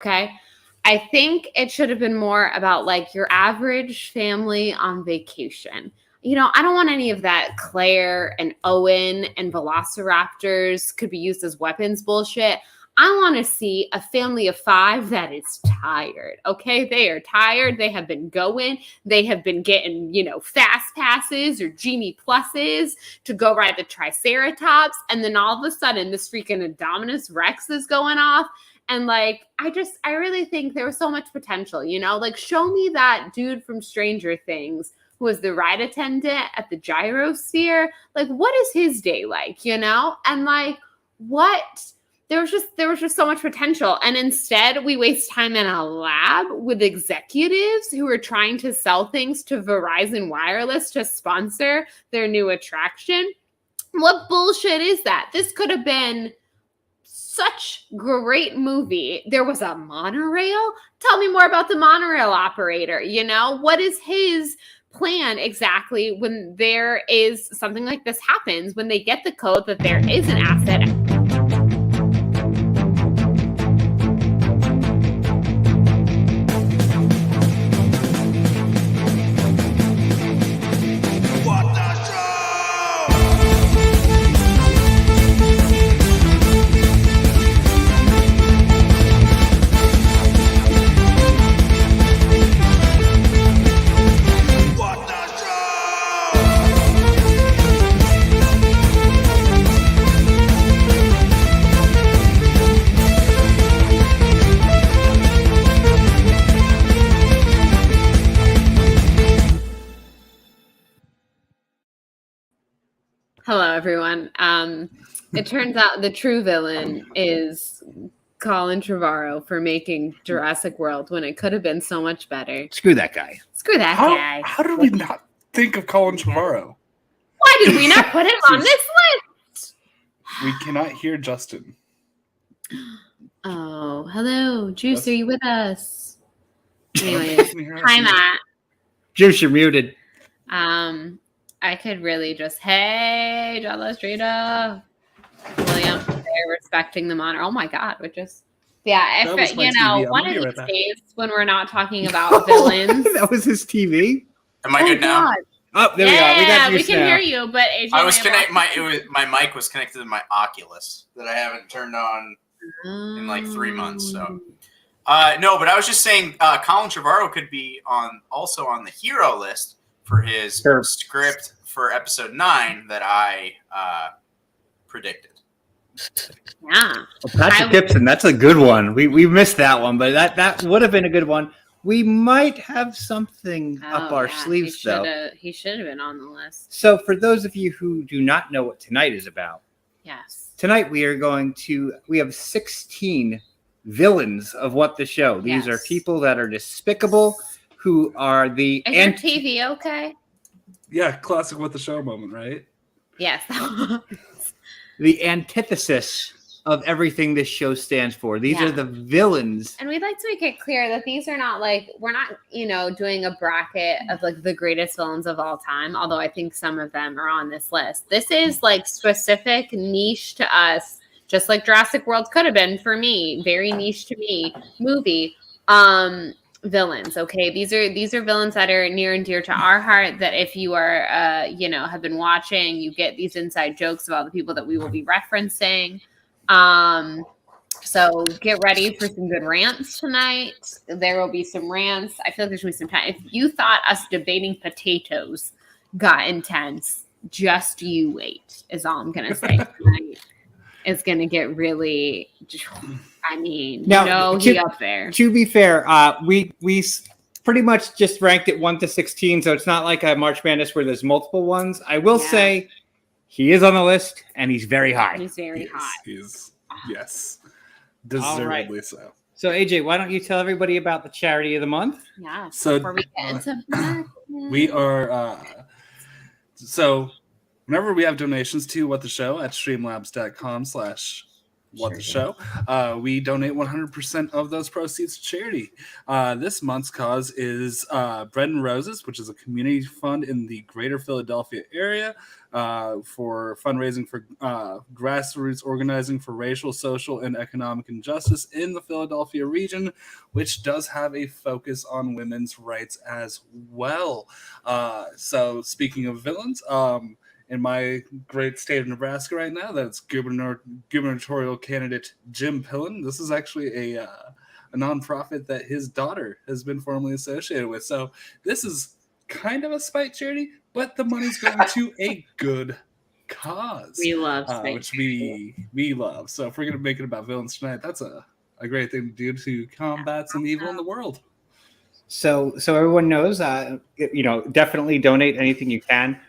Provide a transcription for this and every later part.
Okay. I think it should have been more about like your average family on vacation. I don't want any of that Claire and Owen and velociraptors could be used as weapons bullshit. I want to see a family of 5 that is tired. Okay. They are tired. They have been going. They have been getting, fast passes or Genie Pluses to go ride the Triceratops. And then all of a sudden, this freaking Indominus Rex is going off. And like, I really think there was so much potential, like show me that dude from Stranger Things who was the ride attendant at the gyrosphere. Like, what is his day like, And like, there was just so much potential. And instead we waste time in a lab with executives who are trying to sell things to Verizon Wireless to sponsor their new attraction. What bullshit is that? This could have been such great movie. There was a monorail. Tell me more about the monorail operator. What is his plan exactly when there is something like this happens, when they get the code that there is an asset? Hello, everyone. It turns out the true villain is Colin Trevorrow for making Jurassic World when it could have been so much better. Screw that guy. Screw that guy. How did we not think of Colin Trevorrow? Why did we not put him on this list? We cannot hear Justin. Oh, hello. Juice, are you with us? Anyways, hi, Matt. Juice, you're muted. I could really just, hey, draw the straight up. William, they're respecting the honor. Oh my God, if one of these days when we're not talking about villains. That was his TV. Am I good now? Oh, there we are. We got we can hear you, but AJ, I was my mic was connected to my Oculus that I haven't turned on in like 3 months. So no, but I was just saying Colin Trevorrow could be also on the hero list for his script for episode 9 that I predicted. Yeah. Well, Patrick Gibson, that's a good one. We missed that one, but that would have been a good one. We might have something up our sleeves, though. He should have been on the list. So for those of you who do not know what tonight is about, yes. Tonight we have 16 villains of What the Show. These are people that are despicable, who are the... Is your TV okay? Yeah, classic What the Show moment, right? Yes. The antithesis of everything this show stands for. These are the villains. And we'd like to make it clear that these are not we're not, doing a bracket of like the greatest villains of all time, although I think some of them are on this list. This is like specific niche to us, just like Jurassic World could have been for me, very niche to me movie. Villains, okay? These are villains that are near and dear to our heart, that if you are have been watching, you get these inside jokes about the people that we will be referencing. So get ready for some good rants tonight. There will be some rants. I feel like there's going to be some time. If you thought us debating potatoes got intense, just you wait, is all I'm going to say tonight. It's going to get really... he up there. To be fair, we pretty much just ranked it 1 to 16, so it's not like a March Madness where there's multiple ones. I will say he is on the list, and he's very high. He's very high. Yes, deservedly so. So AJ, why don't you tell everybody about the charity of the month? Yeah. So before we get into that, we are. So whenever we have donations to What the Show at streamlabs.com/. What the show. We donate 100% of those proceeds to charity. This month's cause is Bread and Roses, which is a community fund in the greater Philadelphia area for fundraising for grassroots organizing for racial, social, and economic injustice in the Philadelphia region, which does have a focus on women's rights as well. So speaking of villains, in my great state of Nebraska right now, that's gubernatorial candidate Jim Pillin. This is actually a nonprofit that his daughter has been formerly associated with. So this is kind of a spite charity, but the money's going to a good cause. We love spite, which we love. So if we're going to make it about villains tonight, that's a great thing to do to combat some evil in the world. So everyone knows, definitely donate anything you can.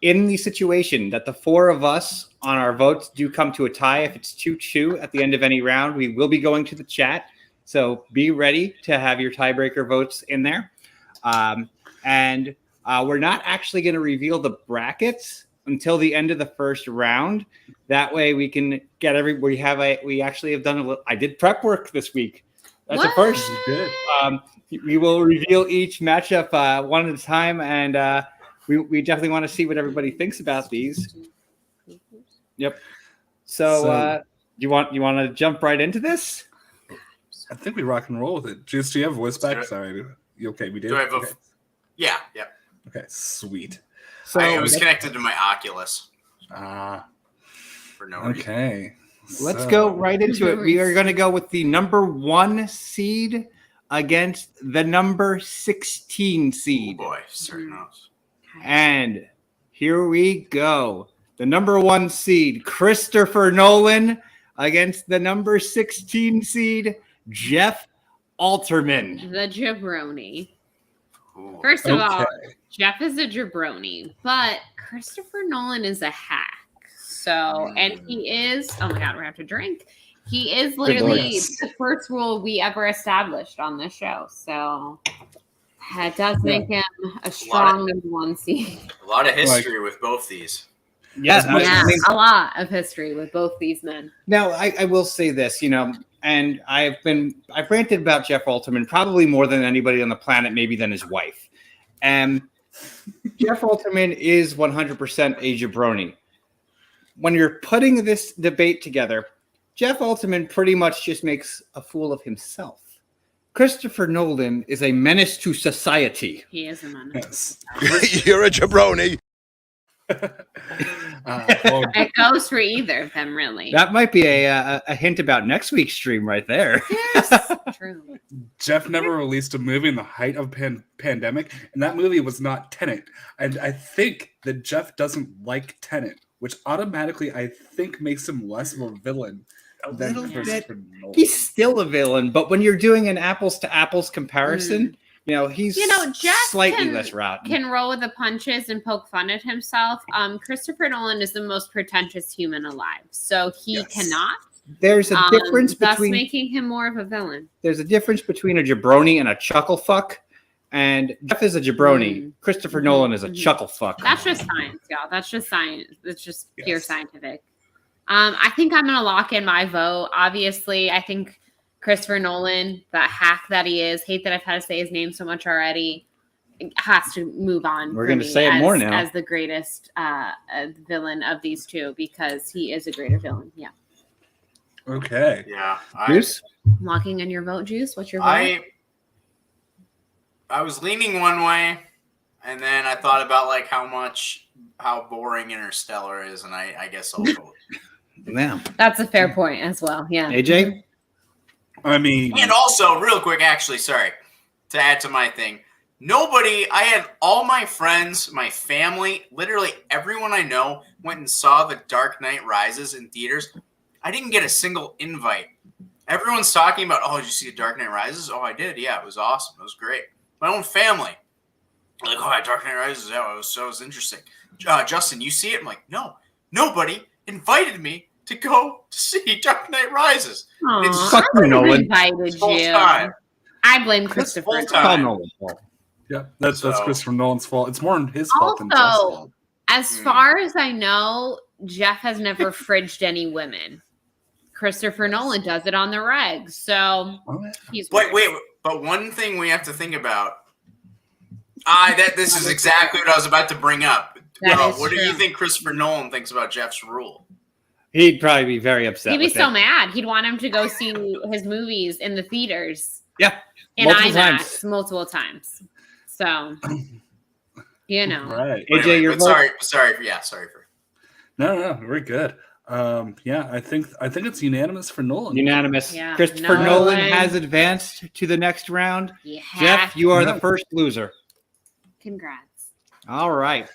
In the situation that the four of us on our votes do come to a tie, if it's 2-2 at the end of any round, we will be going to the chat. So be ready to have your tiebreaker votes in there. And we're not actually going to reveal the brackets until the end of the first round. That way we can get we actually have done I did prep work this week. That's the first. Good. We will reveal each matchup one at a time, and we definitely want to see what everybody thinks about these. Yep. So you want to jump right into this? I think we rock and roll with it. Juice, do you have voice back? Sorry. You okay? We did. Do I have okay. Yeah. Okay, sweet. So I was connected to my Oculus. For no reason. Okay. Let's go right into it. We are going to go with the number 1 seed against the number 16 seed. Oh boy, certain knows. And here we go. The number 1 seed, Christopher Nolan, against the number 16 seed, Jeff Alterman. The jabroni. Ooh. First of all, Jeff is a jabroni, but Christopher Nolan is a hack. So, and he is, oh my God, we're going to have to drink. He is literally the first rule we ever established on this show. So that does make him a strong number 1 seed. A lot of history with both these. Yes, a lot of history with both these men. Now, I will say this, and I've ranted about Jeff Alterman probably more than anybody on the planet, maybe than his wife. And Jeff Alterman is 100% a jabroni. When you're putting this debate together, Jeff Alterman pretty much just makes a fool of himself. Christopher Nolan is a menace to society. He is a menace. Yes. You're a jabroni. It goes for either of them, really. That might be a hint about next week's stream right there. Yes, true. Jeff never released a movie in the height of pandemic, and that movie was not Tenet. And I think that Jeff doesn't like Tenet, which automatically I think makes him less of a villain. He's still a villain, but when you're doing an apples to apples comparison, he's Jeff slightly less rotten. Can roll with the punches and poke fun at himself. Christopher Nolan is the most pretentious human alive, so he cannot. There's a difference thus between making him more of a villain. There's a difference between a jabroni and a chuckle fuck. And Jeff is a jabroni. Christopher Nolan is a chuckle fuck. That's just science, y'all. That's just science. It's just pure scientific. I think I'm going to lock in my vote. Obviously, I think Christopher Nolan, that hack that he is, hate that I've had to say his name so much already, has to move on. We're going to say it more now. As the greatest villain of these two, because he is a greater villain. Yeah. Okay. Yeah. Juice? Locking in your vote, Juice. What's your vote? I was leaning one way, and then I thought about how boring Interstellar is, and I guess I'll vote. Yeah. That's a fair point as well. Yeah. AJ? I mean, and also, real quick, actually, sorry, to add to my thing, I had all my friends, my family, literally everyone I know went and saw The Dark Knight Rises in theaters. I didn't get a single invite. Everyone's talking about, did you see The Dark Knight Rises? Oh, I did. Yeah, it was awesome. It was great. My own family. Like, Dark Knight Rises. Yeah, it was interesting. Justin, you see it? I'm like, no. Nobody invited me to go to see Dark Knight Rises. Fuck you, Nolan. Invited you. I blame Christopher Nolan. Yeah, that's Christopher Nolan's fault. It's more his fault than Jeff's fault. As far as I know, Jeff has never fridged any women. Christopher Nolan does it on the regs. So he's But one thing we have to think about. This is exactly what I was about to bring up. What do you think Christopher Nolan thinks about Jeff's rule? He'd probably be very upset. He'd be so mad. He'd want him to go see his movies in the theaters. Yeah. In IMAX multiple times. So, Right. AJ, you're sorry. No, we're good. I think it's unanimous for Nolan. Unanimous. Yeah, Christopher Nolan has advanced to the next round. Yeah. Jeff, you are the first loser. Congrats. All right.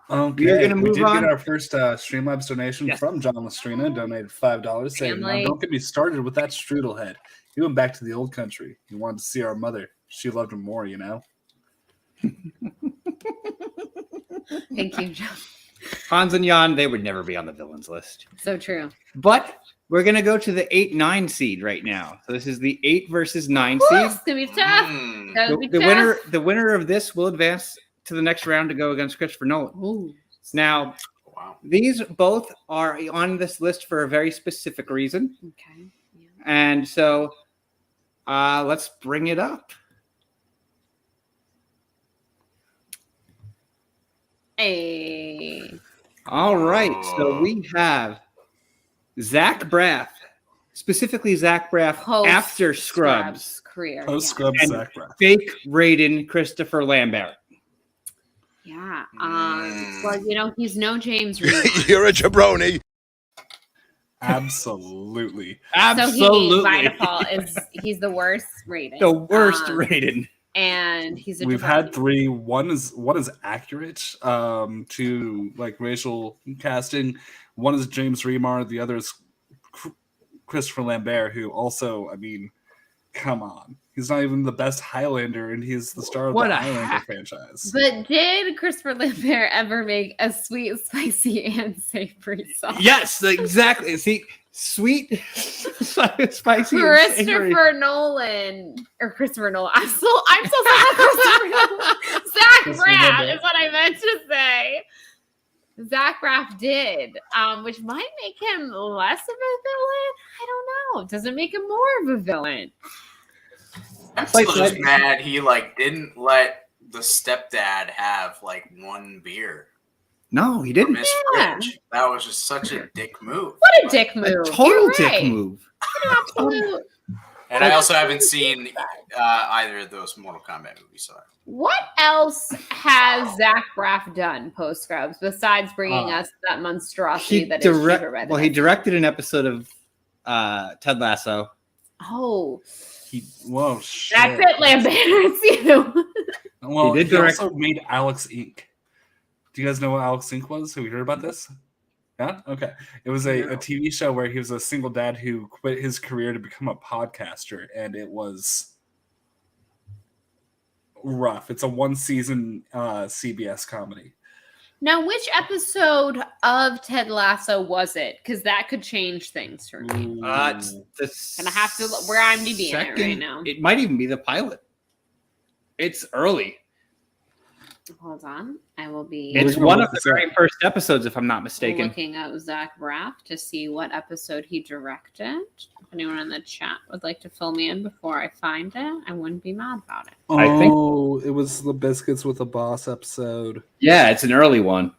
Okay. We're gonna move we did on. get our first Streamlabs donation from John Lestrina, donated $5, saying, "Don't get me started with that strudel head. He went back to the old country. He wanted to see our mother. She loved him more, you know." Thank you, John. Hans and Jan, they would never be on the villains list. So true. But we're going to go to the 8-9 seed right now. So this is the 8 versus 9 seed. It's going to be tough. The winner of this will advance to the next round to go against Christopher Nolan. Ooh. Now, these both are on this list for a very specific reason. Okay. Yeah. And so let's bring it up. Hey. All right. So we have Zach Braff, specifically Zach Braff after Scrubs career. Post Scrubs, Zach Braff. Fake Raiden Christopher Lambert. Yeah. Well, he's no James Reed. You're a jabroni. Absolutely. So by default he's the worst Raiden. The worst Raiden. And we've had 3. One is accurate to like racial casting. One is James Remar. The other is Christopher Lambert, who also, I mean, come on, he's not even the best Highlander, and he's the star of the Highlander franchise. But did Christopher Lambert ever make a sweet, spicy, and savory sauce? Yes, exactly. See. Sweet, spicy. Christopher Nolan. I'm so sorry. Christopher Nolan. Zach Braff is what I meant to say. Zach Braff did, which might make him less of a villain. I don't know. Does it make him more of a villain? I'm still just mad he didn't let the stepdad have one beer. No, he didn't. Yeah. That was just such a dick move. What a dick move. A total dick move. Absolute. And I also haven't seen either of those Mortal Kombat movies. So. What else has Zach Braff done post Scrubs besides bringing us that monstrosity that is Cheaper by the Well, he directed an episode of Ted Lasso. Oh. Whoa, shit. That's it, Lambert. It's you. Well, he also made Alex Inc. Do you guys know what Alex Inc. was? Have you heard about this? Yeah? Okay. It was a TV show where he was a single dad who quit his career to become a podcaster, and it was rough. It's a 1-season CBS comedy. Now, which episode of Ted Lasso was it? Because that could change things for me. It's and I have to look where I'm DBing it right now. It might even be the pilot. It's early. Hold on. I will be. It's one of the very first episodes, if I'm not mistaken. Looking at Zach Braff to see what episode he directed. If anyone in the chat would like to fill me in before I find it, I wouldn't be mad about it. Oh, it was the Biscuits with the Boss episode. Yeah, it's an early one.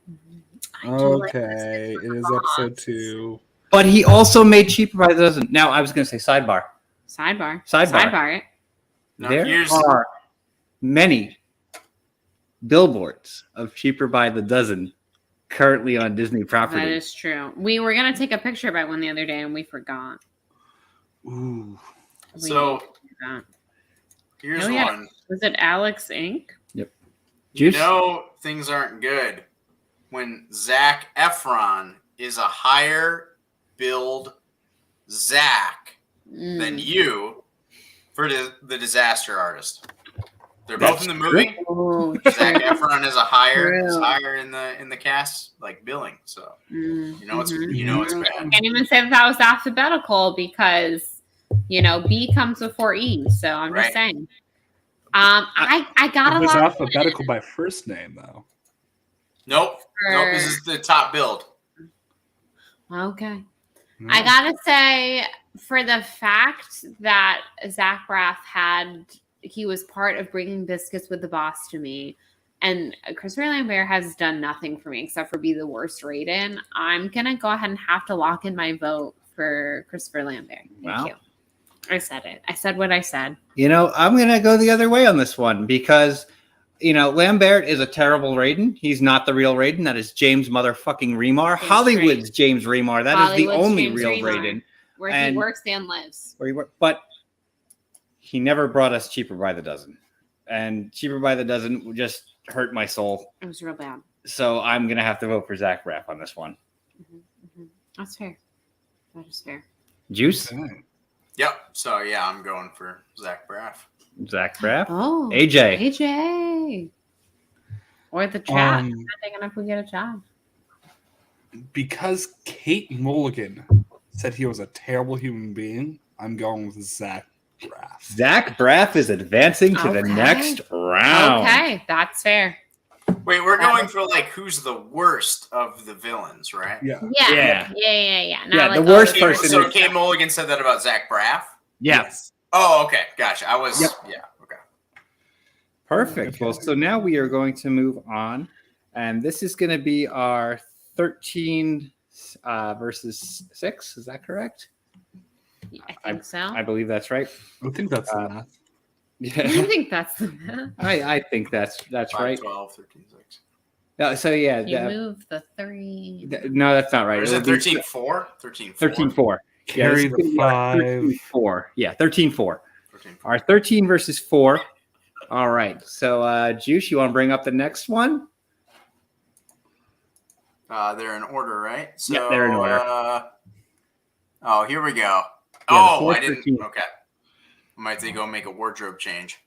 Okay, it is episode 2. But he also made Cheaper by the Dozen. Now, I was going to say sidebar. Sidebar. There are many billboards of Cheaper by the Dozen currently on Disney property. That is true. We were going to take a picture by one the other day and we forgot. Ooh. So here's one. Was it Alex Inc.? Yep. You know things aren't good when Zac Efron is a higher billed Zach than you for the Disaster Artist. They're both in the movie. Zac Efron is higher in the cast, billing. So you know it's bad. I can't even say that was alphabetical because B comes before E. So I'm just saying. I got a lot. It was alphabetical by first name though. Nope. This is the top build. Okay. I gotta say, for the fact that Zach Braff he was part of bringing Biscuits with the Boss to me, and Christopher Lambert has done nothing for me except for be the worst rated. I'm gonna go ahead and have to lock in my vote for Christopher Lambert. Thank you. I said it. I said what I said. I'm gonna go the other way on this one because Lambert is a terrible Raiden. He's not the real Raiden. That is James motherfucking Remar. Hollywood's James Remar. That is the only James real Remar, Raiden. Where he works and lives. But he never brought us Cheaper by the Dozen. And Cheaper by the Dozen just hurt my soul. It was real bad. So I'm going to have to vote for Zach Braff on this one. That's fair. That is fair. Juice? Okay. Yep. So, yeah, I'm going for Zach Braff. Zach Braff? Oh. AJ. Or the chat. I'm not thinking if we get a job. Because Kate Mulligan said he was a terrible human being, I'm going with Zach Braff. Zach Braff is advancing to the next round. Okay, that's fair. Wait, we're going for who's the worst of the villains, right? Yeah. Yeah. Not the worst Kate, person. So Kate Mulligan said that about Zach Braff? Yeah. Yes. Oh, okay. Gotcha. I was, yeah, okay. Perfect. Well, so now we are going to move on. And this is going to be our 13 versus 6. Is that correct? I think so. I believe that's right. I think that's enough. Yeah. I think that's the math. I think that's 5, right. 12, 13, 6. So yeah, You move the 3. no, that's not right. Or is it 13, 4? 13, 4. 13, 4. Carry the 5. 13, 4. Yeah, 13, 4. 13, 4. All right, 13 versus 4. All right. So, Juice, you want to bring up the next one? They're in order, right? So, Yeah, they're in order. Here we go. Yeah, I didn't. 13. Okay. I might go make a wardrobe change.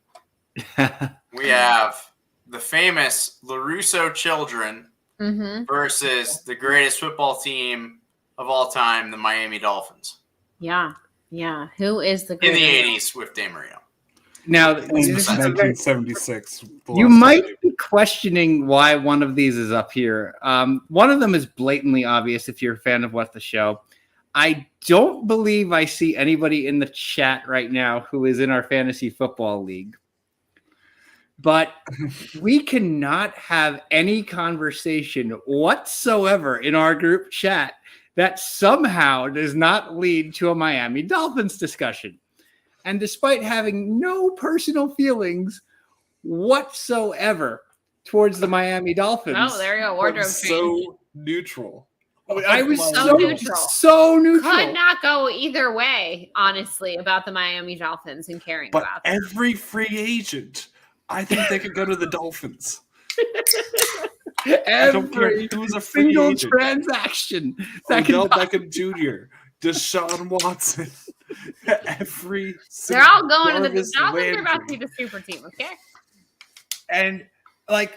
We have the famous LaRusso children versus the greatest football team of all time, the Miami Dolphins. Yeah. Who is the In the greatest? 80s with Dan Marino. Now, This is 1976. you might be questioning why one of these is up here. One of them is blatantly obvious if you're a fan of What the Show. I don't believe I see anybody in the chat right now who is in our fantasy football league. But we cannot have any conversation whatsoever in our group chat that somehow does not lead to a Miami Dolphins discussion. And despite having no personal feelings whatsoever towards the Miami Dolphins. Oh, there you go. Wardrobe change. So neutral. I was So neutral. so neutral. Could not go either way, honestly, about the Miami Dolphins and caring But about them. every free agent, I think they could go to the Dolphins. I don't care who's a free single agent. transaction. Odell Beckham Jr., Deshaun Watson. They're all going to the Dolphins. Are about to be the super team, okay? And I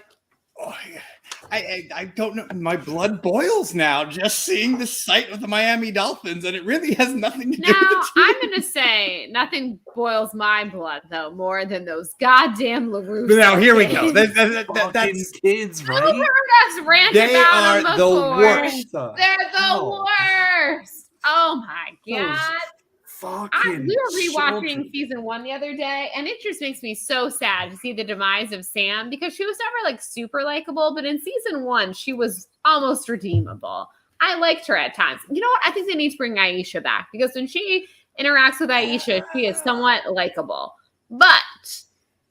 don't know. My blood boils now just seeing the sight of the Miami Dolphins, and it really has nothing to do Now, with the team. I'm going to say nothing boils my blood, though, more than those goddamn LaRusso But now, here we kids. go. That's kids, I've right? heard us rant They about are them the before. worst. They're the worst. Oh, my God. Fucking We were rewatching children. season 1 the other day, and it just makes me so sad to see the demise of Sam because she was never super likable, but in season 1, she was almost redeemable. I liked her at times. You know what? I think they need to bring Aisha back because when she interacts with Aisha, she is somewhat likable. But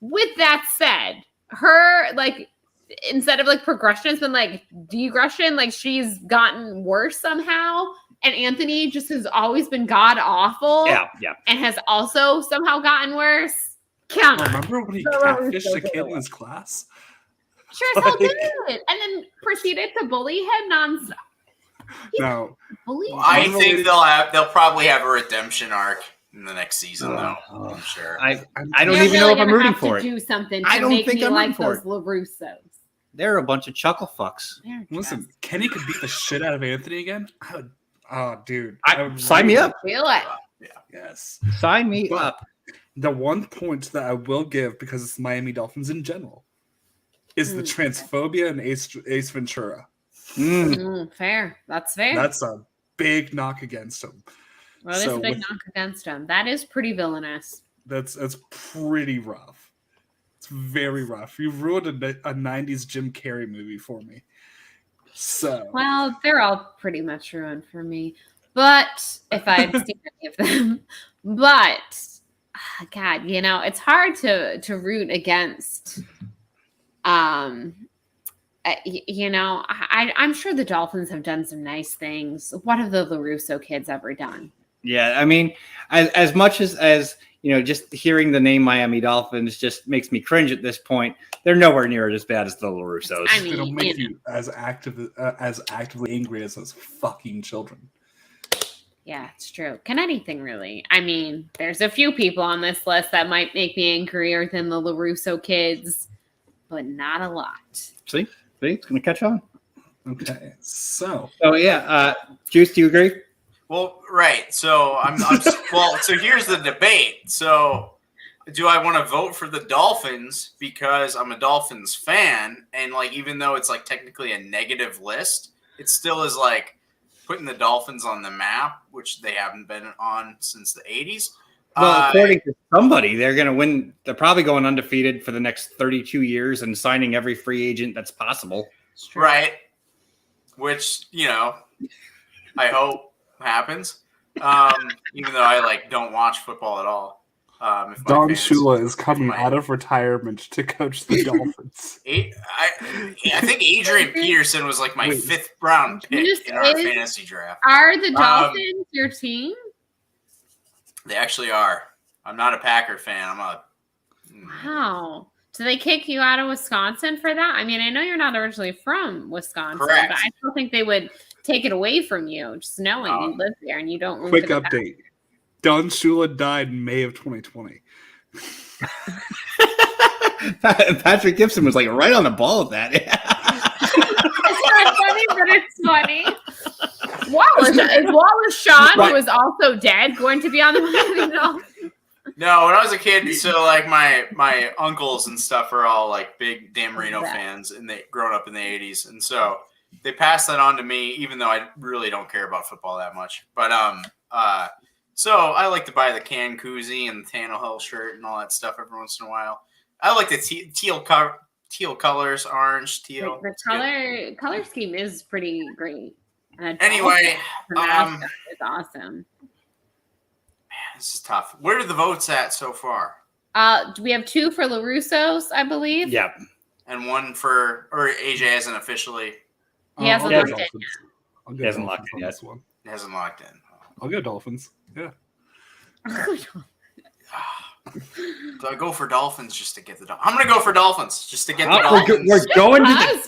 with that said, her instead of progression, it's been degression. She's gotten worse somehow. And Anthony just has always been god awful. Yeah. And has also somehow gotten worse. Come on. Remember when he catfished a kid in his class? Sure as hell did. And then proceeded to bully him nonstop. No. I think they'll probably have a redemption arc in the next season, though. I'm sure. I don't even know if I'm rooting for it. Do something to I don't make think me I'm like rooting for those LaRussos. They're a bunch of chuckle fucks. Listen, Kenny could beat the shit out of Anthony again. I would. Oh, dude. Sign me up. Feel it. Yes. Sign me But up. the one point that I will give, because it's Miami Dolphins in general, is the transphobia in Ace Ventura. Fair. That's fair. That's a big knock against him. Well, there's a big knock against him. That is pretty villainous. That's pretty rough. It's very rough. You've ruined a 90s Jim Carrey movie for me. So well, they're all pretty much ruined for me. But if I had seen any of them, but God, it's hard to root against. I'm sure the Dolphins have done some nice things. What have the LaRusso kids ever done? Yeah, I mean, as much as just hearing the name Miami Dolphins just makes me cringe at this point. They're nowhere near as bad as the LaRussos. I mean, it'll make you as actively angry as those fucking children. Yeah, it's true. Can anything really? I mean, there's a few people on this list that might make me angrier than the LaRusso kids, but not a lot. See, it's going to catch on. Okay, so yeah, Juice, do you agree? Well, right. So so here's the debate. So do I want to vote for the Dolphins because I'm a Dolphins fan, and even though it's technically a negative list, it still is putting the Dolphins on the map, which they haven't been on since the 80s. Well, according to somebody, they're going to win. They're probably going undefeated for the next 32 years and signing every free agent that's possible. Right. Which, I hope happens. Even though I don't watch football at all. Don Shula is coming out of retirement to coach the Dolphins. I think Adrian Peterson was my 5th round pick in our fantasy draft. Are the Dolphins your team? They actually are. I'm not a Packer fan. Wow. Do they kick you out of Wisconsin for that? I mean, I know you're not originally from Wisconsin, correct, but I still think they would take it away from you, just knowing you live there and you don't. Quick update. Don Shula died in May of 2020. Patrick Gibson was right on the ball with that. It's not funny, but it's funny. Is Wallace Shawn, who is also dead, going to be on the Miami Dolphins? No, when I was a kid, so my uncles and stuff are all big Dan Marino fans, and they grown up in the 80s, and so they passed that on to me, even though I really don't care about football that much. But so I like to buy the can koozie and the Tannehill shirt and all that stuff every once in a while. I like the teal colors, orange, teal. The color scheme is pretty great. Anyway, it's awesome. Man, this is tough. Where are the votes at so far? We have 2 for LaRussos, I believe. Yeah. And 1 for, or AJ hasn't officially. He hasn't locked in yet. He hasn't locked in yet. He hasn't locked in. I'll go Dolphins. Yeah. Do I go for Dolphins just to get the Dolphins? I'm going to go for Dolphins just to get the Dolphins. We're going to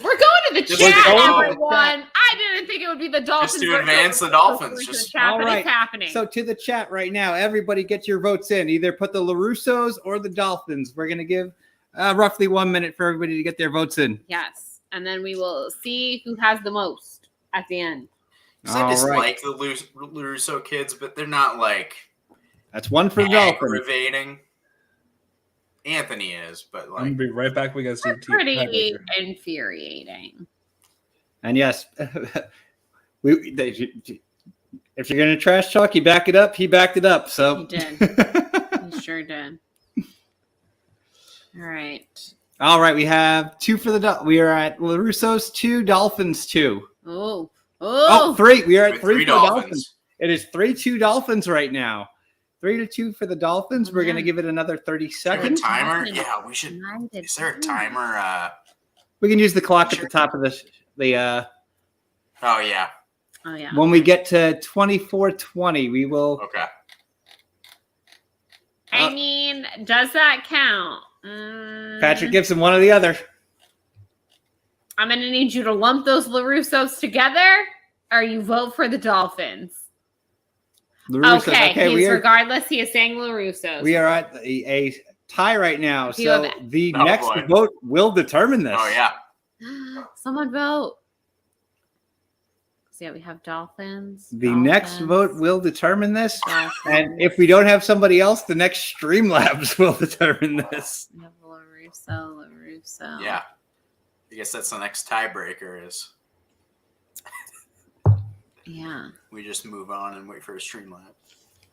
the chat, everyone. I didn't think it would be the Dolphins. Just to advance the Dolphins. All right. It's happening. So to the chat right now, everybody get your votes in. Either put the LaRussos or the Dolphins. We're going to give roughly 1 minute for everybody to get their votes in. Yes. And then we will see who has the most at the end. I dislike the LaRusso kids, but they're not That's 1 for the Dolphins. Aggravating. Anthony is, but I'm gonna be right back. We guys do pretty infuriating. And yes, if you're gonna trash talk, you back it up. He backed it up. So he did. He sure did. All right. All right. We have 2 for the. We are at LaRusso's 2, Dolphins 2. Oh, 3. We are at 3 for the Dolphins. Dolphins. It is 3-2 Dolphins right now. 3-2 for the Dolphins. We're going to give it another 30 seconds. Is there a timer? Yeah, we should. Is there a timer? We can use the clock at the top of the. Oh yeah. When we get to 24:20, we will. Okay. I mean, does that count? Patrick Gibson, one or the other. I'm going to need you to lump those LaRussos together, or you vote for the Dolphins. Okay, regardless, he is saying LaRussos. We are at a tie right now, so the next vote will determine this. Oh, yeah. Someone vote. So, yeah, we have Dolphins. The next vote will determine this, and if we don't have somebody else, the next Streamlabs will determine this. We have LaRusso. Yeah. I guess that's the next tiebreaker is. Yeah. we just move on and wait for a Streamlab.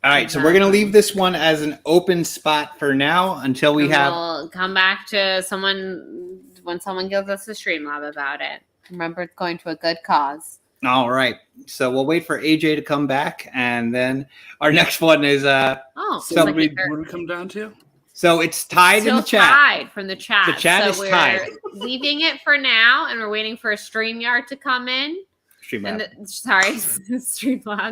All right, so we're going to leave this one as an open spot for now until we have... We'll come back to someone when someone gives us a Streamlab about it. Remember, it's going to a good cause. All right, so we'll wait for AJ to come back, and then our next one is... So what do we come down to? So it's tied in the chat. Tied from the chat. The chat is tied. Leaving it for now, and we're waiting for a StreamYard to come in. Streamlab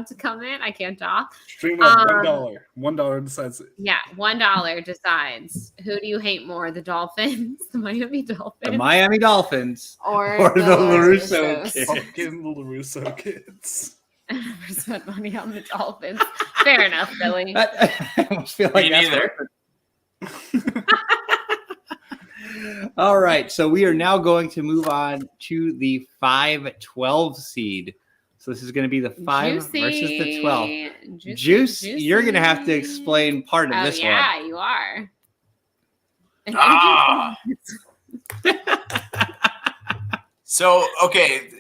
to come in. I can't talk. Streamlab, $1. $1 decides it. Yeah, $1 decides. Who do you hate more, the Dolphins, the Miami Dolphins, The Miami Dolphins, or the LaRusso kids? Fucking the LaRusso kids. Never spent money on the Dolphins. Fair enough, Billy. I almost feel like Me that's neither. All right, so we are now going to move on to the 5-12 seed. So this is going to be the 5 versus the 12. Juicy. You're going to have to explain part of this one. Yeah, you are. So, okay,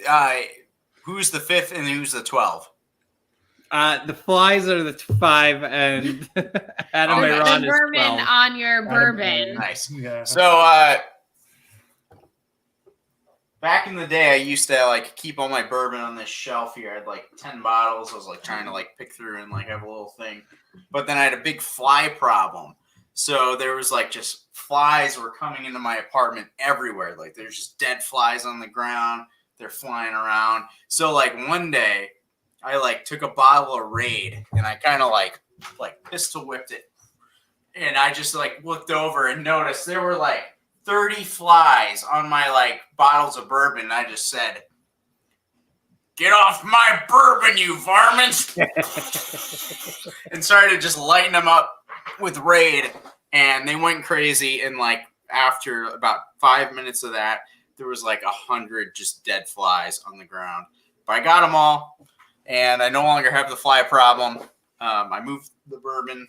who's the 5th and who's the 12? The Flies are the 5, and Adam Aaron is 12. On your bourbon. Nice. Yeah. So, back in the day, I used to like keep all my bourbon on this shelf here. I had like 10 bottles. I was like trying to like pick through and like have a little thing. But then I had a big fly problem. So there was like just flies were coming into my apartment everywhere. Like there's just dead flies on the ground. They're flying around. So like one day I like took a bottle of Raid and I kind of like pistol whipped it. And I just like looked over and noticed there were like 30 flies on my like bottles of bourbon. And I just said, "Get off my bourbon, you varmints!" and started to just lighten them up with Raid. And they went crazy. And like after about 5 minutes of that, there was like 100 just dead flies on the ground. But I got them all. And I no longer have the fly problem. I moved the bourbon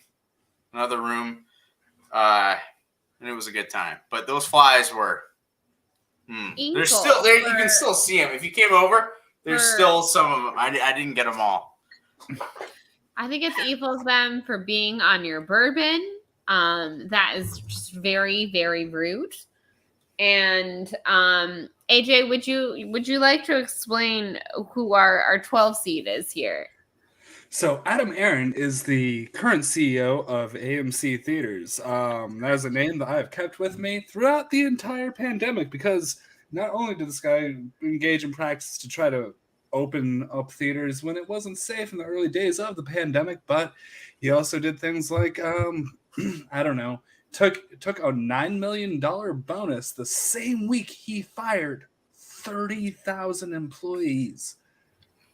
another room. And it was a good time. But those flies were they're still there. You can still see them. If you came over, there's still some of them. I didn't get them all. I think it's evil of them for being on your bourbon. That is just very, very rude. And AJ, would you like to explain who our 12 seed is here? So Adam Aaron is the current CEO of AMC Theaters. That is a name that I have kept with me throughout the entire pandemic because not only did this guy engage in practice to try to open up theaters when it wasn't safe in the early days of the pandemic, but he also did things like, I don't know, took a $9 million bonus the same week he fired 30,000 employees.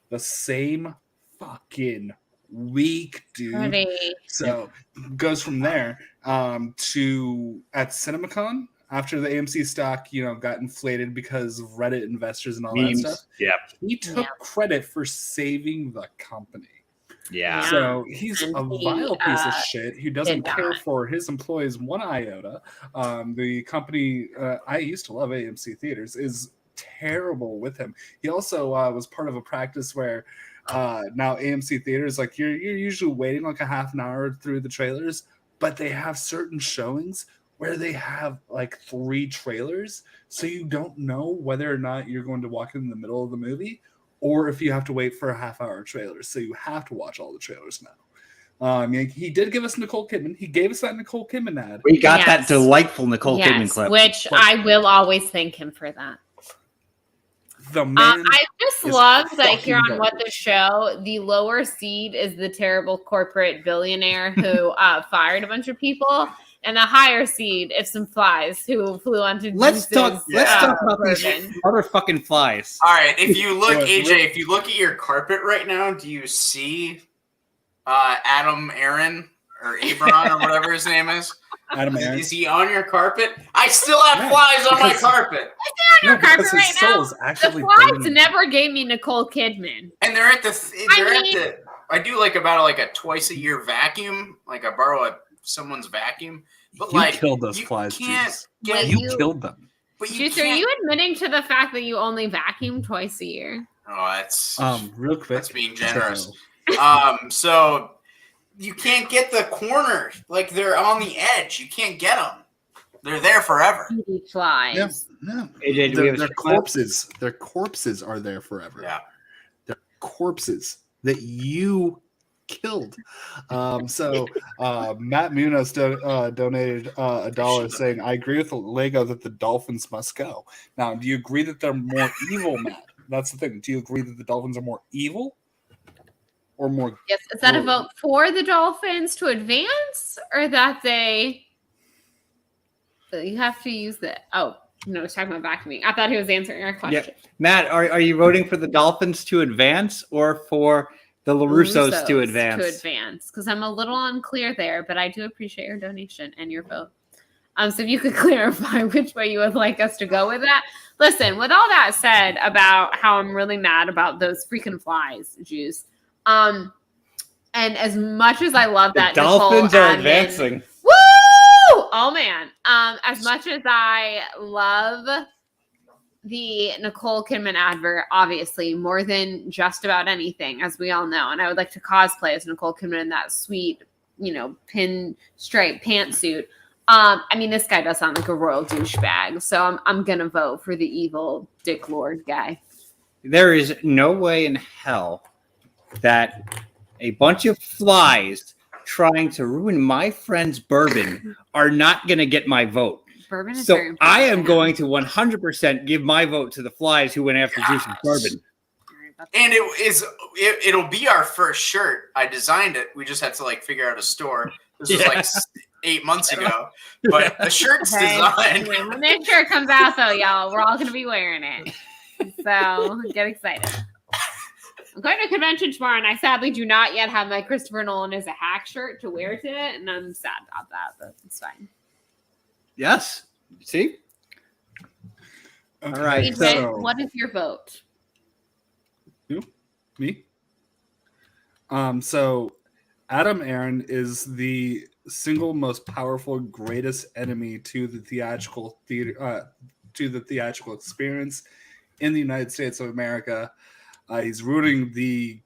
The same fucking week, dude. So goes from there to at CinemaCon after the AMC stock, got inflated because of Reddit investors and all that stuff. Yeah, he took credit for saving the company. Yeah. So he's a vile piece of shit who doesn't care for his employees one iota. The company, I used to love AMC Theaters, is terrible with him. He also was part of a practice where now AMC Theaters, like you're usually waiting like a half an hour through the trailers, but they have certain showings where they have like 3 trailers. So you don't know whether or not you're going to walk in the middle of the movie or if you have to wait for a half-hour trailer. So you have to watch all the trailers now. He did give us Nicole Kidman. He gave us that Nicole Kidman ad. We got that delightful Nicole Kidman clip. Which I will always thank him for that. The man I just love that here on What the Show, the lower seed is the terrible corporate billionaire who fired a bunch of people. And the higher seed is some flies who flew onto Let's talk about these motherfucking flies. All right, if you look, AJ, if you look at your carpet right now, do you see Adam Aaron or Abron or whatever his name is? Adam Aaron. Is he on your carpet? I still have flies on my carpet. I see on your carpet right now. The flies never gave me Nicole Kidman. And they're at the. I do like about a twice a year vacuum. Like I borrow someone's vacuum. But you killed those flies, You killed them. But Juice, are you admitting to the fact that you only vacuum twice a year? Oh, that's real quick. That's being generous. So you can't get the corner. Like, they're on the edge. You can't get them. They're there forever. Flies. No. AJ, do we have a Their shot? corpses. Their corpses are there forever. Yeah. They're corpses that you killed. So Matt Munoz donated $1 saying, I agree with Lego that the Dolphins must go. Now, do you agree that they're more evil, Matt? That's the thing. Do you agree that the Dolphins are more evil or more? Yes. Is that a vote for the Dolphins to advance, or that you have to use the? Oh no, he's talking about vacuuming. I thought he was answering our question. Yeah. Matt, are you voting for the Dolphins to advance or for the LaRussos to advance? To advance, because I'm a little unclear there, but I do appreciate your donation and your vote. So if you could clarify which way you would like us to go with that. Listen, with all that said about how I'm really mad about those freaking flies, Jews. And as much as I love that, Dolphins Nicole are admin, advancing. Woo! Oh man. As much as I love the Nicole Kidman advert, obviously, more than just about anything, as we all know, and I would like to cosplay as Nicole Kidman in that sweet, pinstripe pantsuit. I mean, this guy does sound like a royal douchebag, so I'm gonna vote for the evil Dick Lord guy. There is no way in hell that a bunch of flies trying to ruin my friend's bourbon are not going to get my vote. Bourbon is So very important. I am going to 100% give my vote to the flies who went after Juice and Bourbon. And it'll be our first shirt. I designed it. We just had to figure out a store. This was like 8 months ago, but the shirt's designed. When this shirt comes out, though, y'all, we're all going to be wearing it. So get excited. I'm going to a convention tomorrow, and I sadly do not yet have my Christopher Nolan is a hack shirt to wear to it, and I'm sad about that, but it's fine. Yes. See? Okay. All right. AJ, So, what is your vote? You? Me? So Adam Aaron is the single most powerful, greatest enemy to the theatrical theater, to the theatrical experience in the United States of America. He's ruining the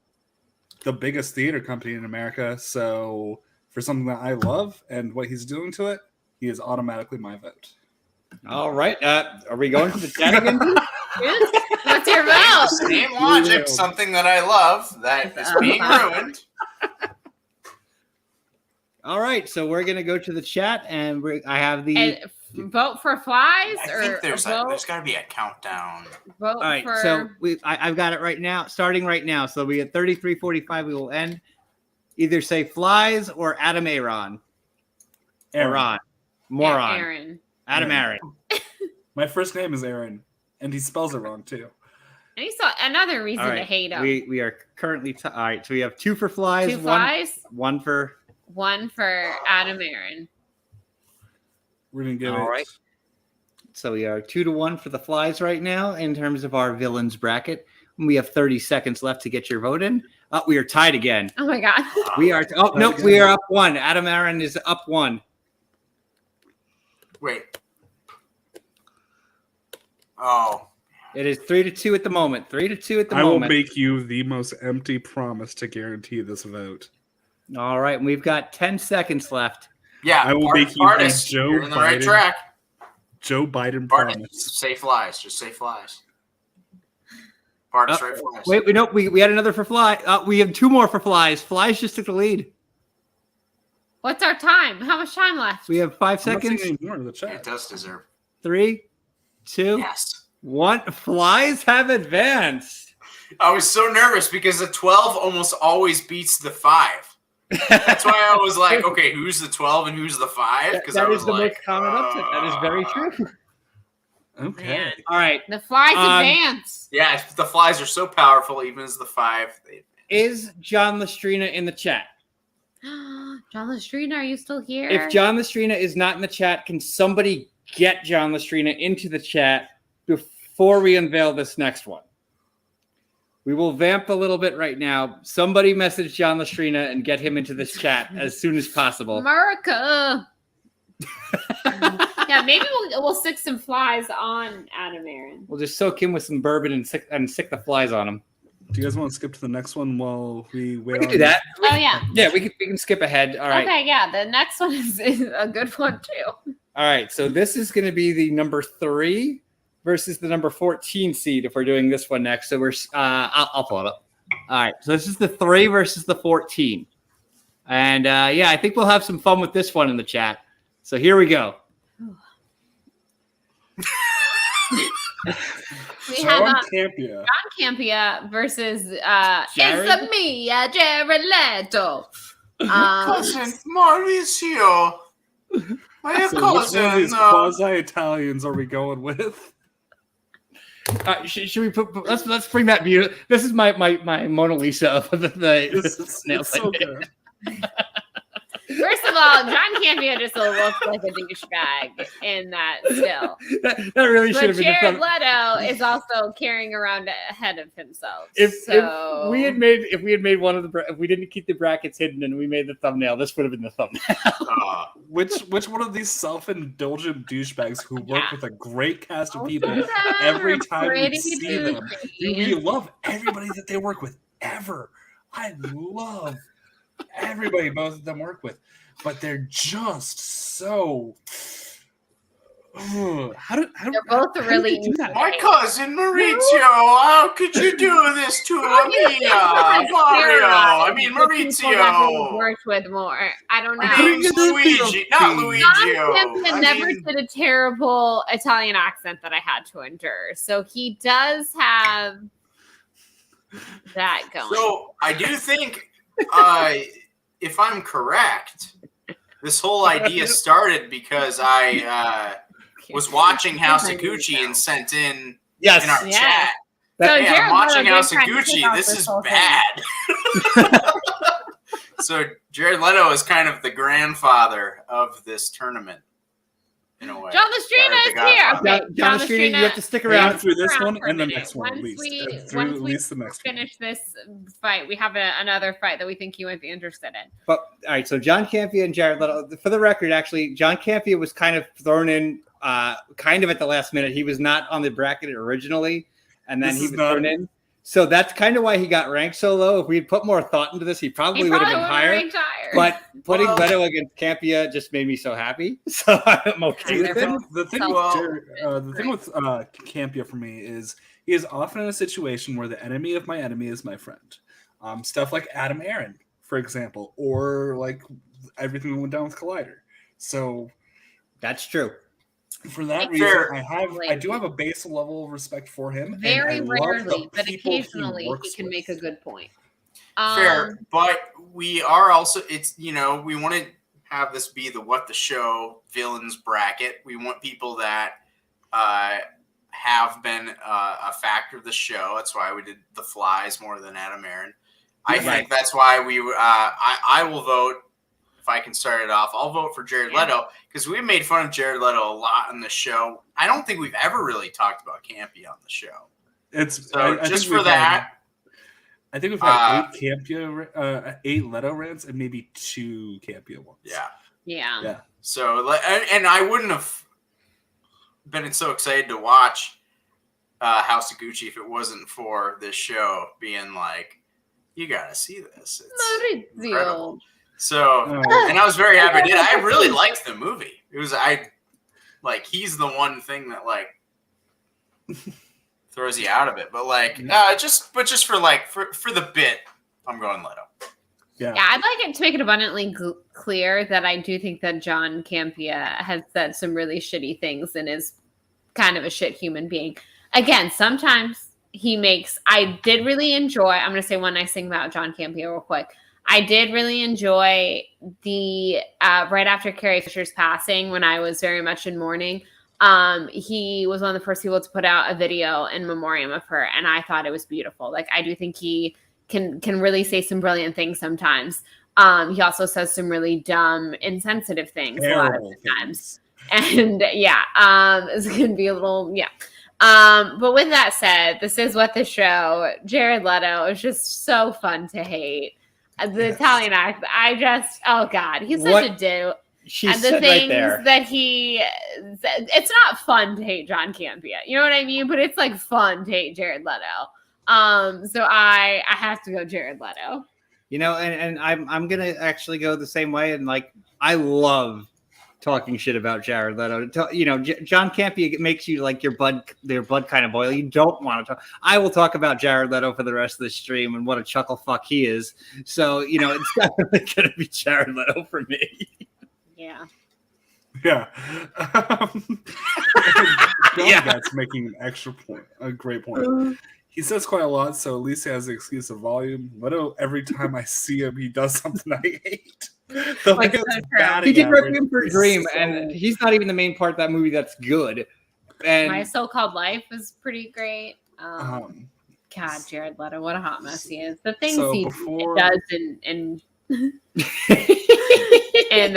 biggest theater company in America. So for something that I love and what he's doing to it, he is automatically my vote. all right. Are we going to the chat again? What's your vote? Same logic. Something that I love that is being ruined. All right. So we're going to go to the chat, and I have the... And vote for flies, I or think there's vote, got to be a countdown. vote All right, for... so I've got it right now, starting right now. So we at 33:45, we will end. Either say flies or Adam Aaron. Aaron. Moron. Aaron. Adam Aaron. My first name is Aaron, and he spells it wrong too. And he saw another reason All to right. hate him. We are currently... all right, so we have 2 for flies. 2 flies, One for... 1 for Adam Aaron. We're gonna give All it. right. So we are 2-1 for the flies right now in terms of our villains bracket. We have 30 seconds left to get your vote in. We are tied again. Oh my God. We are... oh, no, we are up 1. Adam Aaron is up 1. Wait. Oh. It is 3-2 at the moment. 3-2 at the I will moment. make you the most empty promise to guarantee this vote. All right. We've got 10 seconds left. Yeah. I will make you Artist, Joe you're in the right Biden. track. Joe Biden Bart, promise. say flies. Just say flies. Bart, right flies. Wait, we had another for fly. We have 2 more for flies. Flies just took the lead. What's our time? How much time left? We have 5 I'm not seconds. seeing any more in the It chat. does deserve. 3, 2, Yes. 1. Flies have advanced. I was so nervous because the 12 almost always beats the 5. That's why I was like, okay, who's the 12 and who's the 5? Because I That was is the like, most common upset. That is very true. Okay. Man. All right. The flies advance. yeah, the flies are so powerful, even as the 5. Is John Lestrina in the chat? John Lestrina, are you still here? If John Lestrina is not in the chat, can somebody get John Lestrina into the chat before we unveil this next one? We will vamp a little bit right now. Somebody message John Lestrina and get him into this chat as soon as possible. America. Yeah, maybe we'll stick some flies on Adam Aaron. We'll just soak him with some bourbon and sick the flies on him. Do you guys want to skip to the next one while we wait? We can do that. Oh yeah. Yeah, we can skip ahead. All right. Okay, yeah. The next one is a good one too. All right. So this is going to be the number 3 versus the number 14 seed if we're doing this one next. So we're I'll pull it up. All right. So this is the 3 versus the 14. And I think we'll have some fun with this one in the chat. So here we go. We have John Campia. John Campia versus Jared? it's me, Jared Leto. Cousin Mauricio. My So which one of cousin. these quasi-Italians are we going with? Should we put? Let's bring that view. This is my Mona Lisa of the This is nail so thing. good. First of all, John Campia just looks like a douchebag in that still. that really should But have been. Jared Leto is also carrying around ahead of himself. If we had made one of the if we didn't keep the brackets hidden and we made the thumbnail, this would have been the thumbnail. Which one of these self-indulgent douchebags who work with a great cast of people Most of them every are time we pretty see them? douchey. We love everybody that they work with ever. I love everybody both of them work with, but they're just so. They're They're both really do that? My cousin Maurizio, how could you do this to me? Mario, I mean Maurizio. Worked with more. I don't know. I mean Luigi, not Luigi. John Campia never did a terrible Italian accent that I had to endure, so he does have that going. So I do think, if I'm correct, this whole idea started because I was watching House of Gucci and sent in Yes. our Yeah. chat. So Hey, Jared I'm watching Leto House of did try to Gucci. kick off This is whole thing. bad. So Jared Leto is kind of the grandfather of this tournament, in a way. John Lustrina is here. John Lustrina, you have to stick around. through this around one for a and the minute. next one at Once least. we- Through once at we least the next one. Finish this fight. We have another fight that we think you might be interested in. But all right, so John Campia and Jared Leto. For the record, actually, John Campia was kind of thrown in, kind of at the last minute. He was not on the bracket originally, and then This he is was not- thrown in. So that's kind of why he got ranked so low. If we had put more thought into this, he probably would have been higher. But putting Leto against Campia just made me so happy. So I'm okay with it. The thing with Campia for me is he is often in a situation where the enemy of my enemy is my friend. Stuff like Adam Aaron, for example, or like everything that went down with Collider. So That's true. for that Fair. reason, I do have a base level of respect for him. and Very I love rarely, the but people occasionally he works can with. make a good point. Fair, but we are also, it's, we want to have this be the What the Show villains bracket. We want people that have been a factor of the show. That's why we did the Flies more than Adam Aaron. I think that's why I will vote. If I can start it off, I'll vote for Jared Leto because we made fun of Jared Leto a lot on the show. I don't think we've ever really talked about Campy on the show. I just for that. I think we've had 8 Leto rants and maybe 2 Campia ones. Yeah. So, and I wouldn't have been so excited to watch House of Gucci if it wasn't for this show being like, you got to see this. It's incredible. So, and I was very happy I did. I really liked the movie. It was, he's the one thing that, throws you out of it. But, just for the bit, I'm going Leto. Yeah, I'd like it to make it abundantly clear that I do think that John Campia has said some really shitty things and is kind of a shit human being. Again, sometimes I did really enjoy, I'm going to say one nice thing about John Campia real quick. I did really enjoy the right after Carrie Fisher's passing when I was very much in mourning. He was one of the first people to put out a video in memoriam of her, and I thought it was beautiful. I do think he can really say some brilliant things sometimes. He also says some really dumb, insensitive things a lot of the times. And it's gonna be a little but with that said, this is What the Show. Jared Leto is just so fun to hate. The Italian accent, oh God, he's such a dude. And the things that it's not fun to hate John Campia. You know what I mean? But it's fun to hate Jared Leto. So I have to go Jared Leto. You know, and I'm gonna actually go the same way. And like, I love talking shit about Jared Leto. You know, John Campea makes you like your blood kind of boil. You don't want to talk. I will talk about Jared Leto for the rest of the stream and what a chuckle fuck he is. So you know, it's definitely gonna be Jared Leto for me. Yeah. Yeah. Yeah. That's making a great point. He says quite a lot, so at least he has the excuse of volume. Leto, every time I see him, he does something I hate. Like, he did Requiem for a Dream, and he's not even the main part of that movie that's good. And My So-Called Life is pretty great. God, Jared Leto, what a hot mess he is. The things he does in in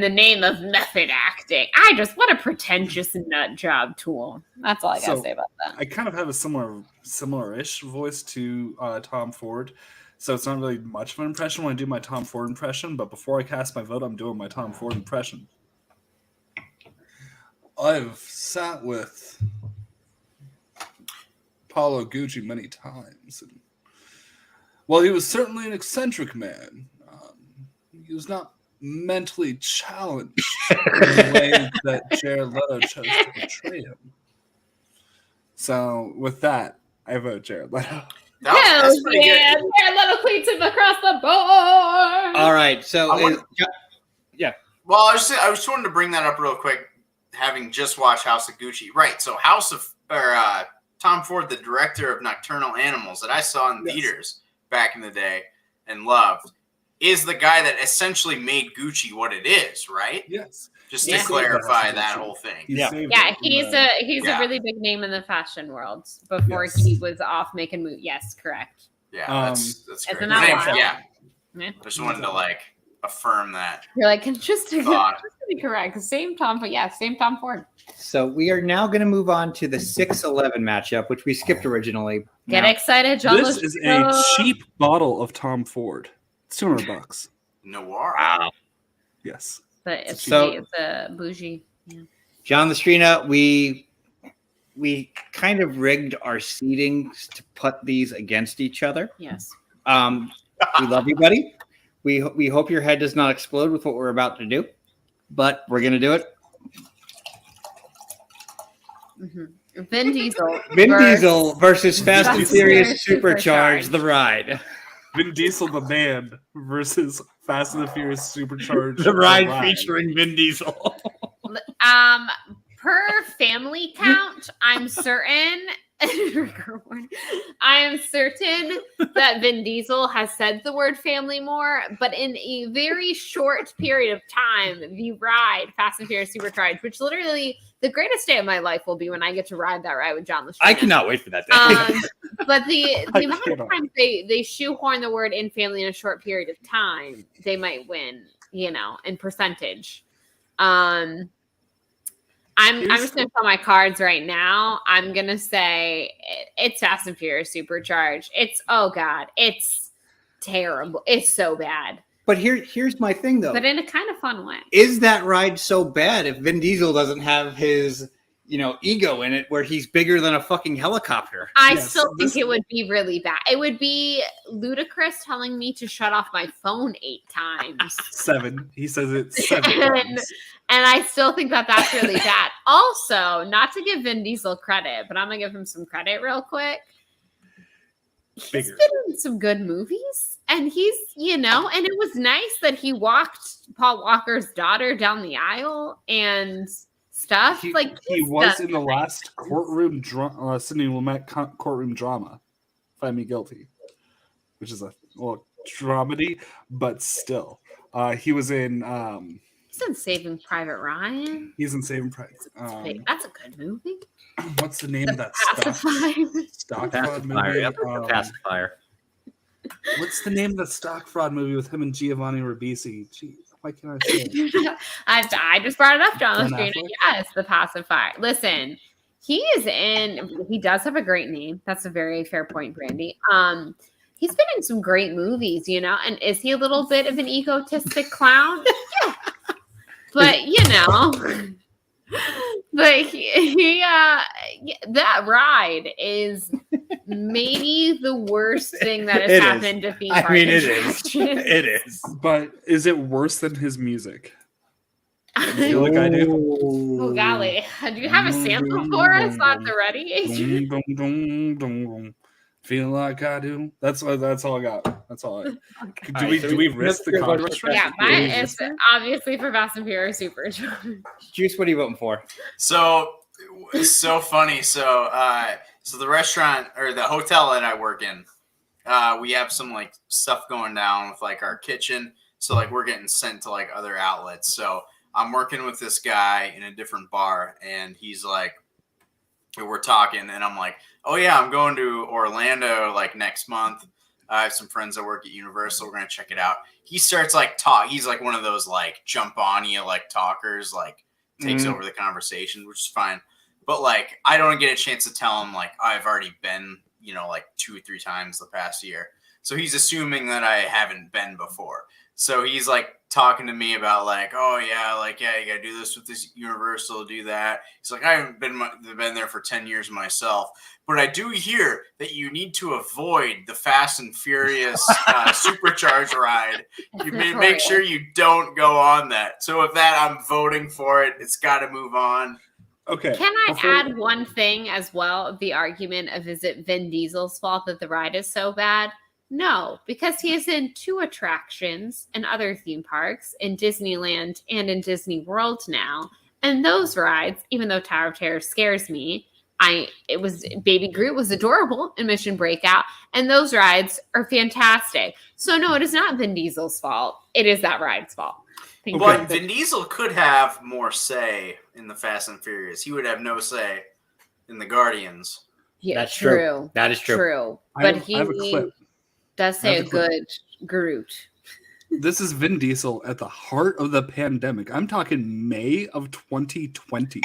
the name of method acting. What a pretentious nut job tool. That's all I gotta say about that. I kind of have a similar-ish voice to Tom Ford, so it's not really much of an impression when I do my Tom Ford impression, but before I cast my vote, I'm doing my Tom Ford impression. I've sat with Paulo Gucci many times, and while he was certainly an eccentric man, he was not mentally challenged in the way that Jared Leto chose to portray him. So, with that, I vote Jared Leto. That's pretty good. Jared Leto cleans him across the board. all right, so Well, I just wanted to bring that up real quick, having just watched House of Gucci. Right, so Tom Ford, the director of Nocturnal Animals that I saw in theaters back in the day and loved, is the guy that essentially made Gucci what it is, right? Yes. Just to clarify that whole thing. He's a really big name in the fashion world before he was off making movies. Yes, correct. Yeah, that's great. Isn't that wild? Yeah. I just wanted to affirm that. You're like, just to be correct. Same Tom Ford. So we are now going to move on to the 6-11 matchup, which we skipped originally. Get excited, John. This is a cheap bottle of Tom Ford. It's $200. Noir. Wow. Yes. But it's a bougie. Yeah. John Lestrina, we kind of rigged our seedings to put these against each other. Yes. We love you, buddy. We hope your head does not explode with what we're about to do, but we're going to do it. Mm-hmm. Vin Diesel versus Fast and Furious Supercharged, the ride. Vin Diesel, the band, versus Fast and the Furious Supercharged, the ride featuring Vin Diesel. Per family count, I'm certain. I am certain that Vin Diesel has said the word family more, but in a very short period of time, the ride Fast and Furious Supercharged, which literally the greatest day of my life will be when I get to ride that ride with John Lestrina. I cannot wait for that day. But the amount of times they shoehorn the word in family in a short period of time, they might win, in percentage. I'm just gonna put my cards right now. I'm gonna say it's Fast and Furious Supercharged. It's terrible. It's so bad. But here's my thing though. But in a kind of fun way. Is that ride so bad if Vin Diesel doesn't have his ego in it where he's bigger than a fucking helicopter? I still think it would be really bad. It would be ludicrous telling me to shut off my phone 8 times. 7. He says it's 7 times. And I still think that that's really bad. Also, not to give Vin Diesel credit, but I'm going to give him some credit real quick. He's been in some good movies. And he's, and it was nice that he walked Paul Walker's daughter down the aisle and stuff. He was in the last Sidney Lumet courtroom drama, Find Me Guilty, which is a dramedy, but still. He was in... He's in Saving Private Ryan. He's in Saving Private. That's a good movie. What's the name of that stock fraud movie? Pacifier. What's the name of the stock fraud movie with him and Giovanni Ribisi? Jeez, why can't I say it? I just brought it up, John Lestrina. Yes, The Pacifier. Listen, he does have a great name. That's a very fair point, Brandy. He's been in some great movies, and is he a little bit of an egotistic clown? Yeah. But but he that ride is maybe the worst thing that has It is. happened to theme I park mean, it is. attractions. It is. But is it worse than his music? I feel like I do. Oh golly, do you have a sample for us on the ready? Dum, dum, dum, dum, dum. Feel like I do. That's all I got. That's all. Do we risk the controversy? Yeah, mine is obviously for Fast and Furious Supercharged. Juice, what are you voting for? So it's so funny. So the restaurant or the hotel that I work in, we have some like stuff going down with like our kitchen. So like we're getting sent to like other outlets. So I'm working with this guy in a different bar, and he's like, we're talking, and I'm like, oh yeah, I'm going to Orlando like next month. I have some friends that work at Universal. We're gonna check it out. He starts like he's like one of those like jump on you like talkers, like takes over the conversation, which is fine. But like I don't get a chance to tell him like I've already been, like 2 or 3 times the past year. So he's assuming that I haven't been before. So he's like talking to me about like, oh yeah, like yeah, you gotta do this with this Universal, do that. He's like, I haven't been there for 10 years myself, but I do hear that you need to avoid the Fast and Furious Supercharged ride. You make sure you don't go on that. So with that, I'm voting for it. It's got to move on. Okay. Can I add one thing as well? The argument of is it Vin Diesel's fault that the ride is so bad? No, because he is in 2 attractions and other theme parks in Disneyland and in Disney World now. And those rides, even though Tower of Terror scares me, Baby Groot was adorable in Mission Breakout, and those rides are fantastic. So no, it is not Vin Diesel's fault. It is that ride's fault. But Vin Diesel could have more say in the Fast and Furious. He would have no say in the Guardians. Yeah, That's true. That is true. True. I But have a clip. does say a good Groot. This is Vin Diesel at the heart of the pandemic. I'm talking May of 2020,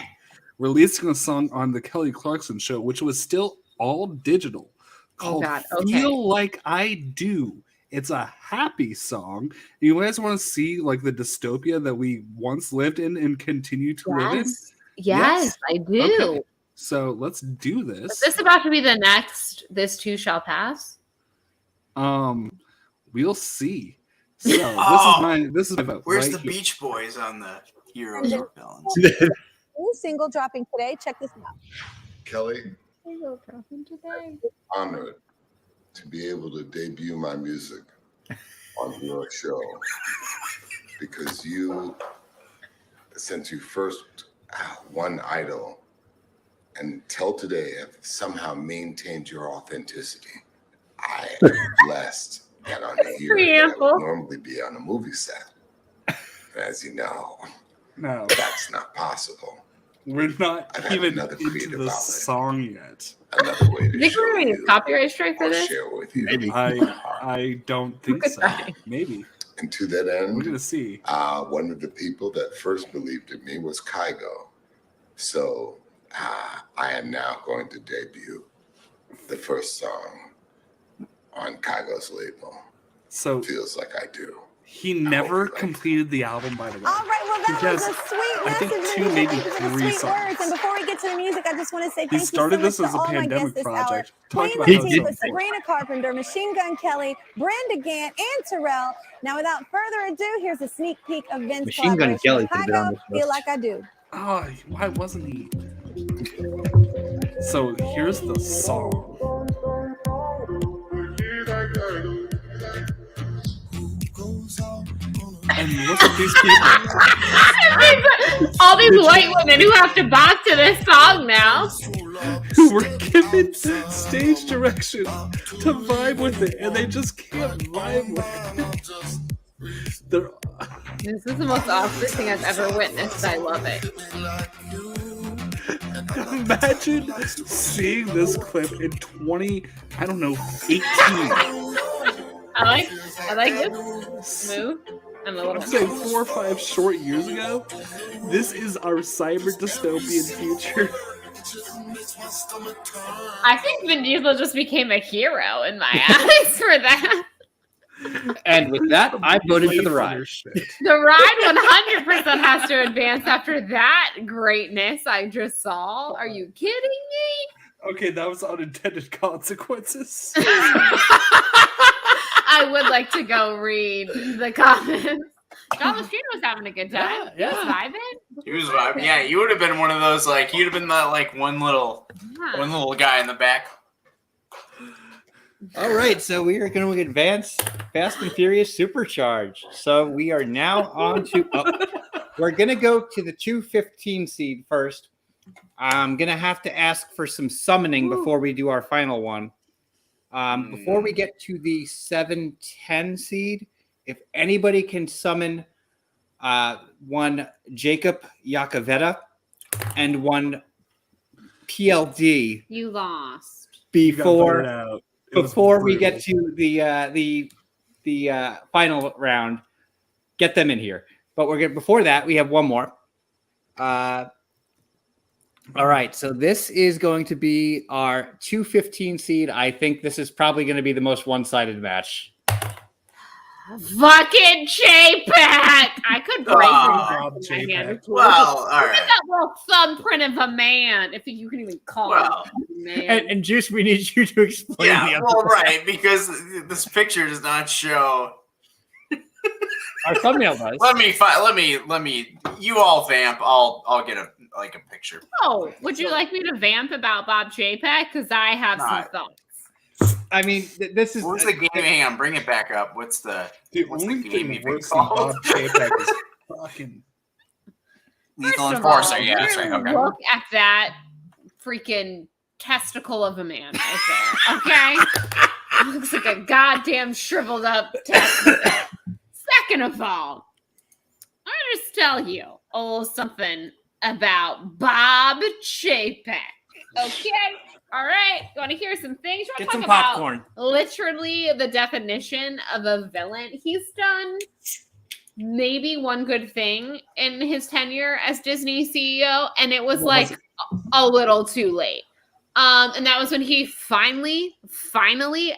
releasing a song on the Kelly Clarkson show, which was still all digital, called Feel Like I Do. It's a happy song. You guys want to see like the dystopia that we once lived in and continue to live in? Yes, I do. Okay. So let's do this. Is this about to be the next This Too Shall Pass? We'll see. So this is my vote. Where's right the here. Beach Boys on the Heroes or Villains? New single dropping today. Check this out. Kelly, Single dropping today. honored to be able to debut my music on your show because you, since you first won Idol and till today have somehow maintained your authenticity. I am blessed that on here that I would normally be on a movie set. As you know, No, that's not possible. we're not I've had even another into creative the outlet. song yet. Another way to Think show we're going to you copyright strike for or this? share with you. Maybe. I don't think so. Right. Maybe. And to that We're end, gonna see. one of the people that first believed in me was Kygo. So I am now going to debut the first song on Kygo's label. So Feels Like I Do. he never Hopefully. completed the album, by the way. All right, well, that He was has, a sweet I think, message. 2, Ladies. maybe Thank you for the 3 sweet songs. words. And before we get to the music, I just want to say He thank started you so this much as to a all my pandemic guests this project. hour. Talk Queen about how Latifah, so thanks. Sabrina Carpenter, Machine Gun Kelly, Brenda Gant, and Terrell. Now, without further ado, here's a sneak peek of Vin's Machine Gun collaboration Kelly with could have been on Kygo, this Feel list. Like I Do. Oh, why wasn't he? So here's the song. And look at these people All these white women who have to bop to this song now. who were given stage direction to vibe with it, and they just can't vibe with it. They're, This is the most awkward thing I've ever witnessed. I love it. imagine seeing this clip in 18. I like this move. I'm a I'm little. saying 4 or 5 short years ago. This is our cyber dystopian future. I think Vin Diesel just became a hero in my eyes for that. And with that, I voted for the ride. Shit. The ride 100% has to advance after that greatness I just saw. Are you kidding me? Okay, that was unintended consequences. I would like to go read the comments. John Lestrino was having a good time. Yeah, He was yeah. vibing. He was vibing. Yeah, you would have been one of those, like, you'd have been the, like, one little guy in the back. All right, so we are going to advance Fast and Furious Supercharged. So we are now on to. We're going to go to the 215 seed first. I'm going to have to ask for some summoning before we do our final one. Before we get to the 710 seed, if anybody can summon one Jacob Yakavetta and one PLD You lost. before we get to the final round, get them in here. But before that, we have one more. All right, so this is going to be our 215 seed. I think this is probably going to be the most one-sided match. Fucking J-Pack! I could break Bob it with my hand. J-Pack. Well, all Look right. at that little thumbprint of a man, if you can even call Well, it a man. And Juice, we need you to explain the Yeah, other well, one. right, because this picture does not show. Our thumbnail does. Let me. You all vamp. I'll get a picture. Oh, would you like me to vamp about Bob J-Pack? Because I have some thoughts. I mean, this is. What's the game? Hang on, bring it back up. What's the only game thing even worse than called? Bob J-Pack is fucking Lethal First of all, Enforcer? Yeah, that's right. Okay. Look at that freaking testicle of a man right there. Okay, looks like a goddamn shriveled up testicle. Second of all, I'm gonna just tell you a little something about Bob Chapek. Okay, all right. You want to hear some things? You Get want to some talk about popcorn. literally the definition of a villain? He's done maybe one good thing in his tenure as Disney CEO, and it was like a little too late. And that was when he finally,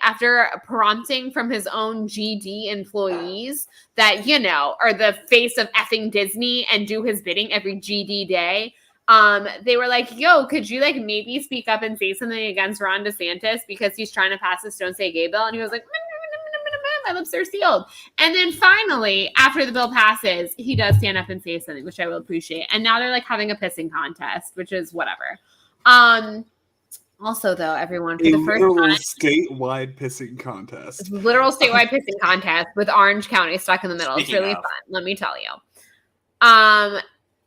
after prompting from his own GD employees that, you know, are the face of effing Disney and do his bidding every GD day, they were like, yo, could you like maybe speak up and say something against Ron DeSantis because he's trying to pass this Don't Say Gay bill? And he was like, my lips are sealed. And then finally, after the bill passes, he does stand up and say something, which I will appreciate. And now they're like having a pissing contest, which is whatever. Also, though, everyone, for the first time, statewide pissing contest. Literal statewide pissing contest with Orange County stuck in the middle. It's really fun, let me tell you.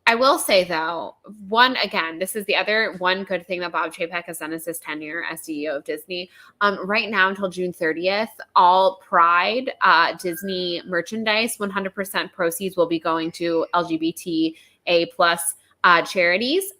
I will say, though, this is the other one good thing that Bob Chapek has done as his tenure as CEO of Disney. Right now, until June 30th, all Pride Disney merchandise, 100% proceeds will be going to LGBTA plus charities.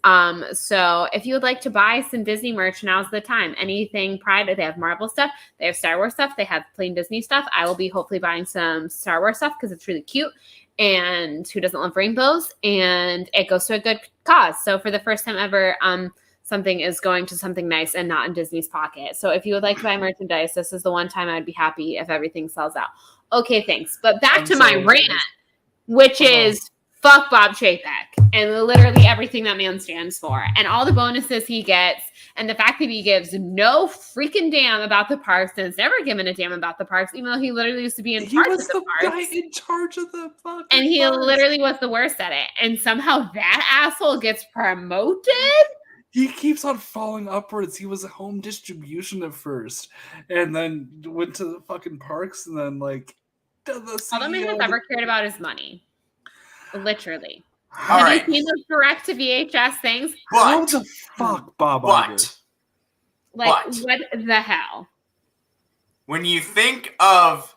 So if you would like to buy some Disney merch, now's the time. Anything Pride, they have Marvel stuff, they have Star Wars stuff, they have plain Disney stuff. I will be hopefully buying some Star Wars stuff because it's really cute. And who doesn't love rainbows? And it goes to a good cause. So for the first time ever, something is going to something nice and not in Disney's pocket. So if you would like to buy merchandise, this is the one time I'd be happy if everything sells out. Okay, thanks. But back to my rant, which is fuck Bob Chapek and literally everything that man stands for and all the bonuses he gets and the fact that he gives no freaking damn about the parks and has never given a damn about the parks, even though he literally used to be in charge of the parks. Guy in charge of the fucking and he parks. literally was the worst at it. And somehow that asshole gets promoted. He keeps on falling upwards. He was a home distribution at first, and then went to the fucking parks, and then like All the man has ever cared about is money. Literally. All Have right. you seen those direct to VHS things? How the fuck, Bob Iger? Like, But- what the hell? When you think of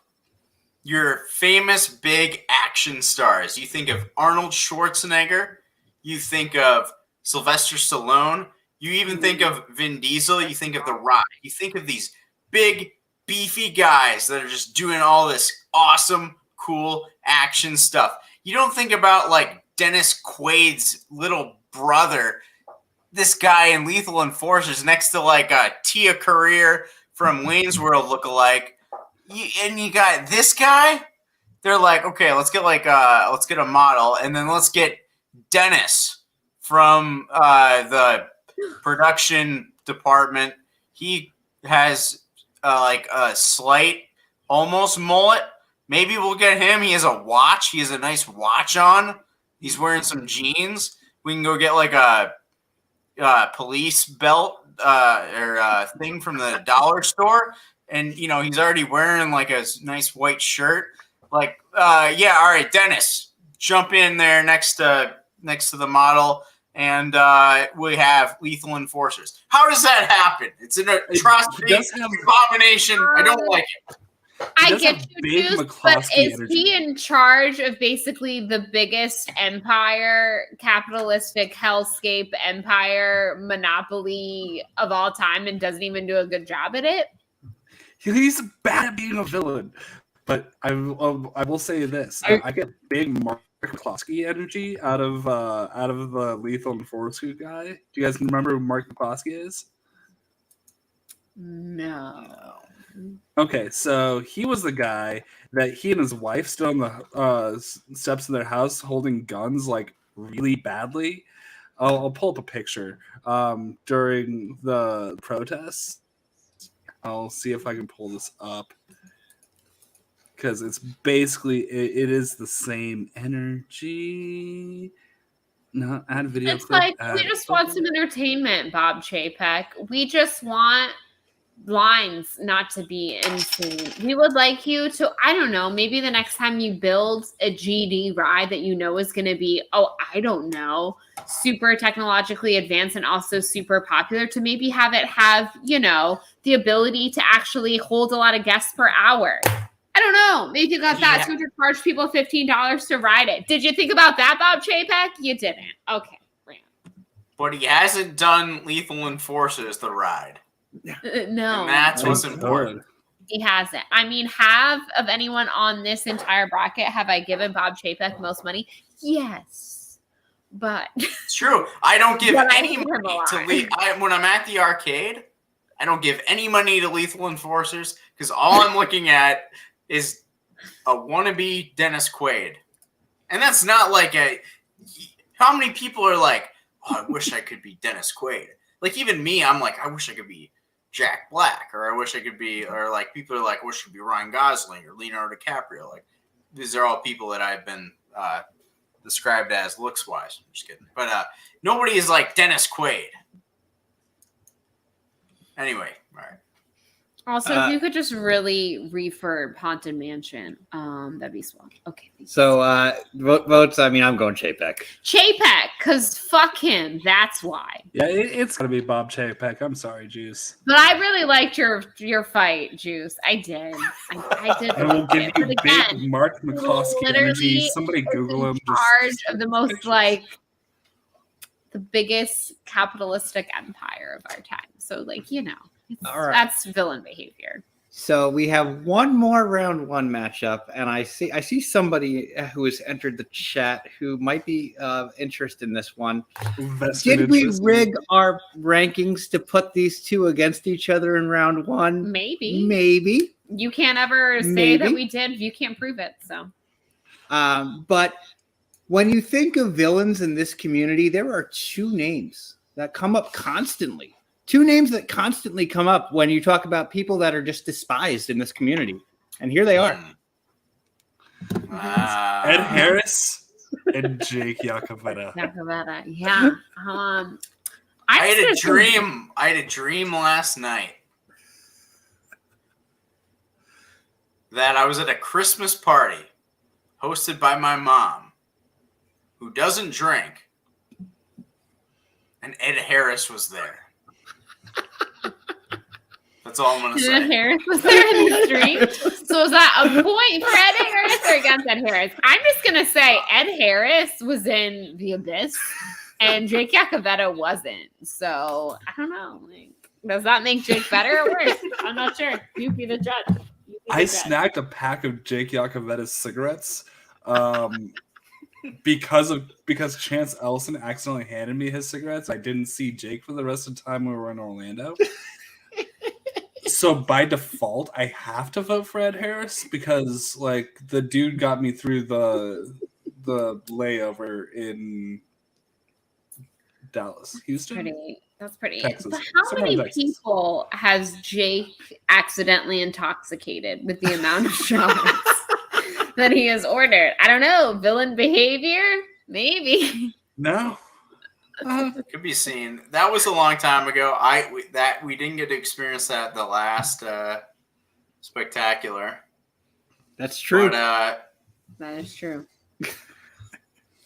your famous big action stars, you think of Arnold Schwarzenegger, you think of Sylvester Stallone, you even think of Vin Diesel, you think of The Rock, you think of these big, beefy guys that are just doing all this awesome, cool action stuff. You don't think about like Dennis Quaid's little brother, this guy in Lethal Enforcers next to like a Tia Career from Wayne's World lookalike. And you got this guy. They're like, okay, let's get a model, and then let's get Dennis from the production department. He has like a slight, almost mullet. Maybe we'll get him. He has a watch. He has a nice watch on. He's wearing some jeans. We can go get like a police belt or thing from the dollar store. And, you know, he's already wearing like a nice white shirt. Like, yeah, all right, Dennis, jump in there next to the model. And we have lethal enforcers. How does that happen? It's an atrocity, abomination. I don't like it. I get you, Juice, but is he in charge of basically the biggest empire, capitalistic hellscape empire monopoly of all time and doesn't even do a good job at it? He's bad at being a villain. But I will say this. I get big Mark McCloskey energy out of the Lethal Enforcer guy. Do you guys remember who Mark McCloskey is? No. Okay, so he was the guy that he and his wife stood on the steps of their house holding guns like really badly. I'll pull up a picture during the protests. I'll see if I can pull this up because it's basically it is the same energy. No, add video. It's clip, like we just want some entertainment, Bob Chapek. We just want lines not to be insane. We would like you to, I don't know, maybe the next time you build a GD ride that you know is going to be, I don't know, super technologically advanced and also super popular, to maybe have it have, you know, the ability to actually hold a lot of guests per hour. I don't know. Maybe you got that to charge people $15 to ride it. Did you think about that, Bob Chapek? You didn't. Okay. But he hasn't done Lethal Enforcers the ride. No. And that's what's important. He hasn't. I mean, have of anyone on this entire bracket, have I given Bob Chapek most money? Yes. But it's true. I don't give any money to when I'm at the arcade, I don't give any money to Lethal Enforcers because all I'm looking at is a wannabe Dennis Quaid. And that's not like how many people are like, I wish I could be Dennis Quaid. Like even me, I'm like, I wish I could be Jack Black, or I wish I could be, or like people are like, I wish I could be Ryan Gosling or Leonardo DiCaprio. Like these are all people that I've been described as looks wise. I'm just kidding. But nobody is like Dennis Quaid. Anyway, all right. Also, if you could just really refurb Haunted Mansion, that'd be swell. Okay. So votes. I mean, I'm going Chapek. Chapek, because fuck him. That's why. Yeah, it's gonna be Bob Chapek. I'm sorry, Juice. But I really liked your fight, Juice. I did. I did. I will give you again, big Mark McCloskey energy. Somebody Google him. Charge of the most like the biggest capitalistic empire of our time. So like all right. That's villain behavior. So we have one more round one matchup, and I see somebody who has entered the chat who might be interested in this one. Did we rig our rankings to put these two against each other in round one? Maybe. You can't ever say that we did if you can't prove it. So, but when you think of villains in this community, there are two names that come up constantly. Two names that constantly come up when you talk about people that are just despised in this community. And here they are. Ed Harris and Jake Yacovetta. Yeah. I had a dream. I had a dream last night that I was at a Christmas party hosted by my mom, who doesn't drink, and Ed Harris was there. That's all I'm going to say. Ed Harris was there in the stream. So is that a point for Ed Harris or against Ed Harris? I'm just going to say Ed Harris was in The Abyss and Jake Yacovetta wasn't. So I don't know. Like, does that make Jake better or worse? I'm not sure. You be the judge. I snagged a pack of Jake Yacovetta's cigarettes because Chance Ellison accidentally handed me his cigarettes. I didn't see Jake for the rest of the time we were in Orlando. So by default, I have to vote for Ed Harris because like the dude got me through the layover in Dallas, Houston, That's pretty. Texas. But how Somewhere in many Texas. people has Jake accidentally intoxicated with the amount of shots that he has ordered? I don't know. Villain behavior? Maybe. No. Could be seen. That was a long time ago. We didn't get to experience that the last spectacular. That's true. But, That is true.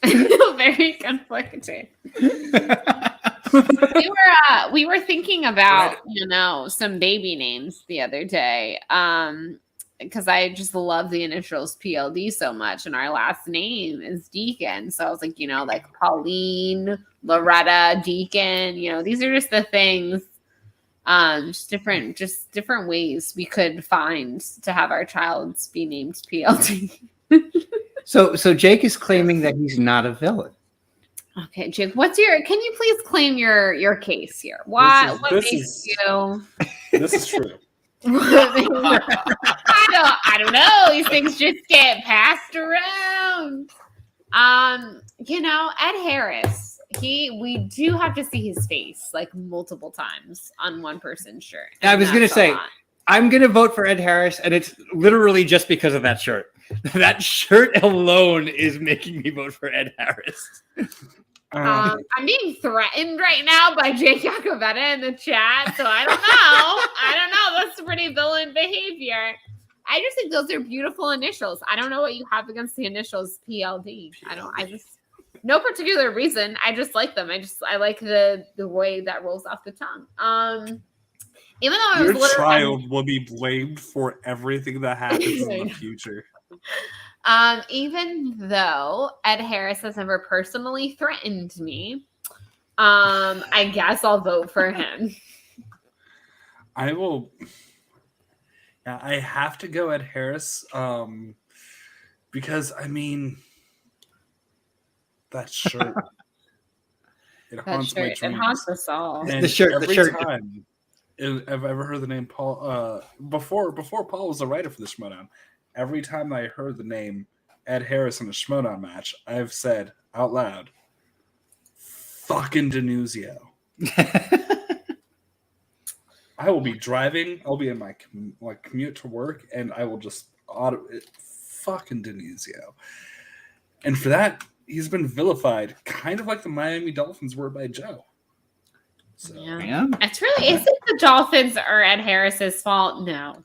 I feel very conflicted. We were thinking about some baby names the other day because I just love the initials PLD so much, and our last name is Deacon, so I was like, like Pauline, Loretta, Deacon, these are just the things, just different ways we could find to have our child be named PLD. So Jake is claiming that he's not a villain. Okay, Jake, can you please claim your case here? What makes you? This is true. I don't know. These things just get passed around. Ed Harris, we do have to see his face like multiple times on one person's shirt. I was going to say, I'm going to vote for Ed Harris, and it's literally just because of that shirt. That shirt alone is making me vote for Ed Harris. I'm being threatened right now by Jake Iacovetta in the chat, so I don't know. That's pretty villain behavior. I just think those are beautiful initials. I don't know what you have against the initials PLD. No particular reason. I just like them. I like the way that rolls off the tongue. Even though your child will be blamed for everything that happens in the future. Even though Ed Harris has never personally threatened me, I guess I'll vote for him. I will. Yeah, I have to go Ed Harris, because that shirt. It haunts my dreams. It haunts us all. And the shirt. Time I've ever heard the name Paul, before Paul was the writer for the Schmodown, every time I heard the name Ed Harris in a Schmodown match, I've said out loud, "Fucking Denuzio." I will be driving. I'll be in my commute to work, and I will just fucking Denuzio. And for that, he's been vilified, kind of like the Miami Dolphins were by Joe. So, yeah. It's really, is it the Dolphins or Ed Harris's fault? No.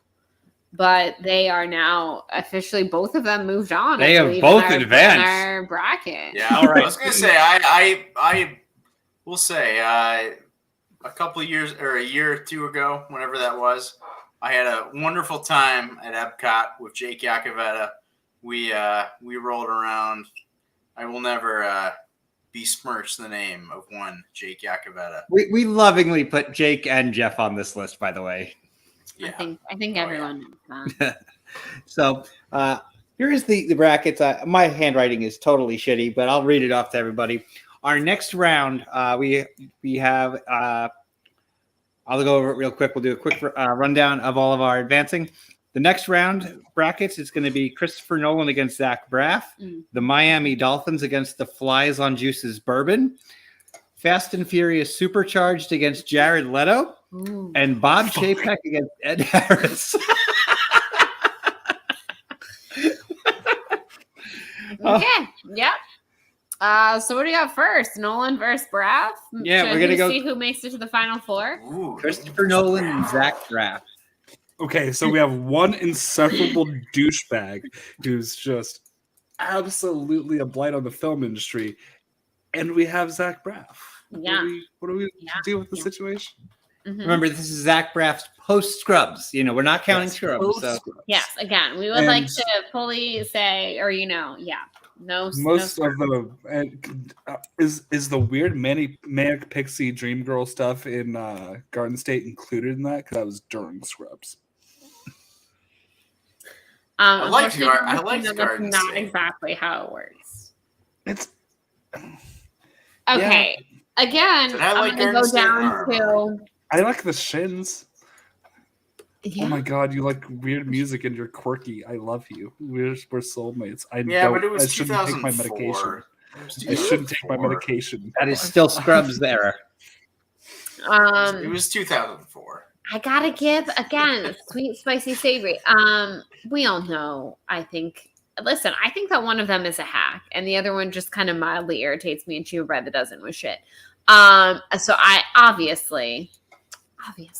But they are now officially, both of them moved on. They have both advanced. In our bracket. Yeah, all right. I was going to say, I will say, a couple of years or a year or two ago, whenever that was, I had a wonderful time at Epcot with Jake Iacovetta. We rolled around. I will never besmirch the name of one Jake Iacovetta. We lovingly put Jake and Jeff on this list, by the way. Yeah. I think everyone knows that. So here is the brackets. My handwriting is totally shitty, but I'll read it off to everybody. Our next round, we have. I'll go over it real quick. We'll do a quick rundown of all of our advancing. The next round brackets is going to be Christopher Nolan against Zach Braff, the Miami Dolphins against the Flies on Juice's Bourbon, Fast and Furious Supercharged against Jared Leto, and Bob Chapek against Ed Harris. Okay. Yep. So what do you got first? Nolan versus Braff? Yeah, we're gonna go see who makes it to the final four. Christopher Nolan and Zach Braff. Okay, so we have one insufferable douchebag who's just absolutely a blight on the film industry, and we have Zach Braff. Yeah. What do we do with the situation? Mm-hmm. Remember, this is Zach Braff's post Scrubs. We're not counting Scrubs. So. Yes, again, we would like to fully say, or no. Most of the is the weird manic pixie dream girl stuff in Garden State included in that? Because that was during Scrubs. I like Garden That's not State. exactly how it works. It's okay. Yeah. Again, I'm going to go down to. I like the Shins. Yeah. Oh my god, you like weird music and you're quirky. I love you. We're soulmates. But it was I shouldn't take my 2004. medication. I shouldn't take my medication. That is still Scrubs there. It was 2004. I gotta give again sweet, spicy, savory. We all know. I think. Listen, I think that one of them is a hack, and the other one just kind of mildly irritates me and chew bread that doesn't with shit. So I obviously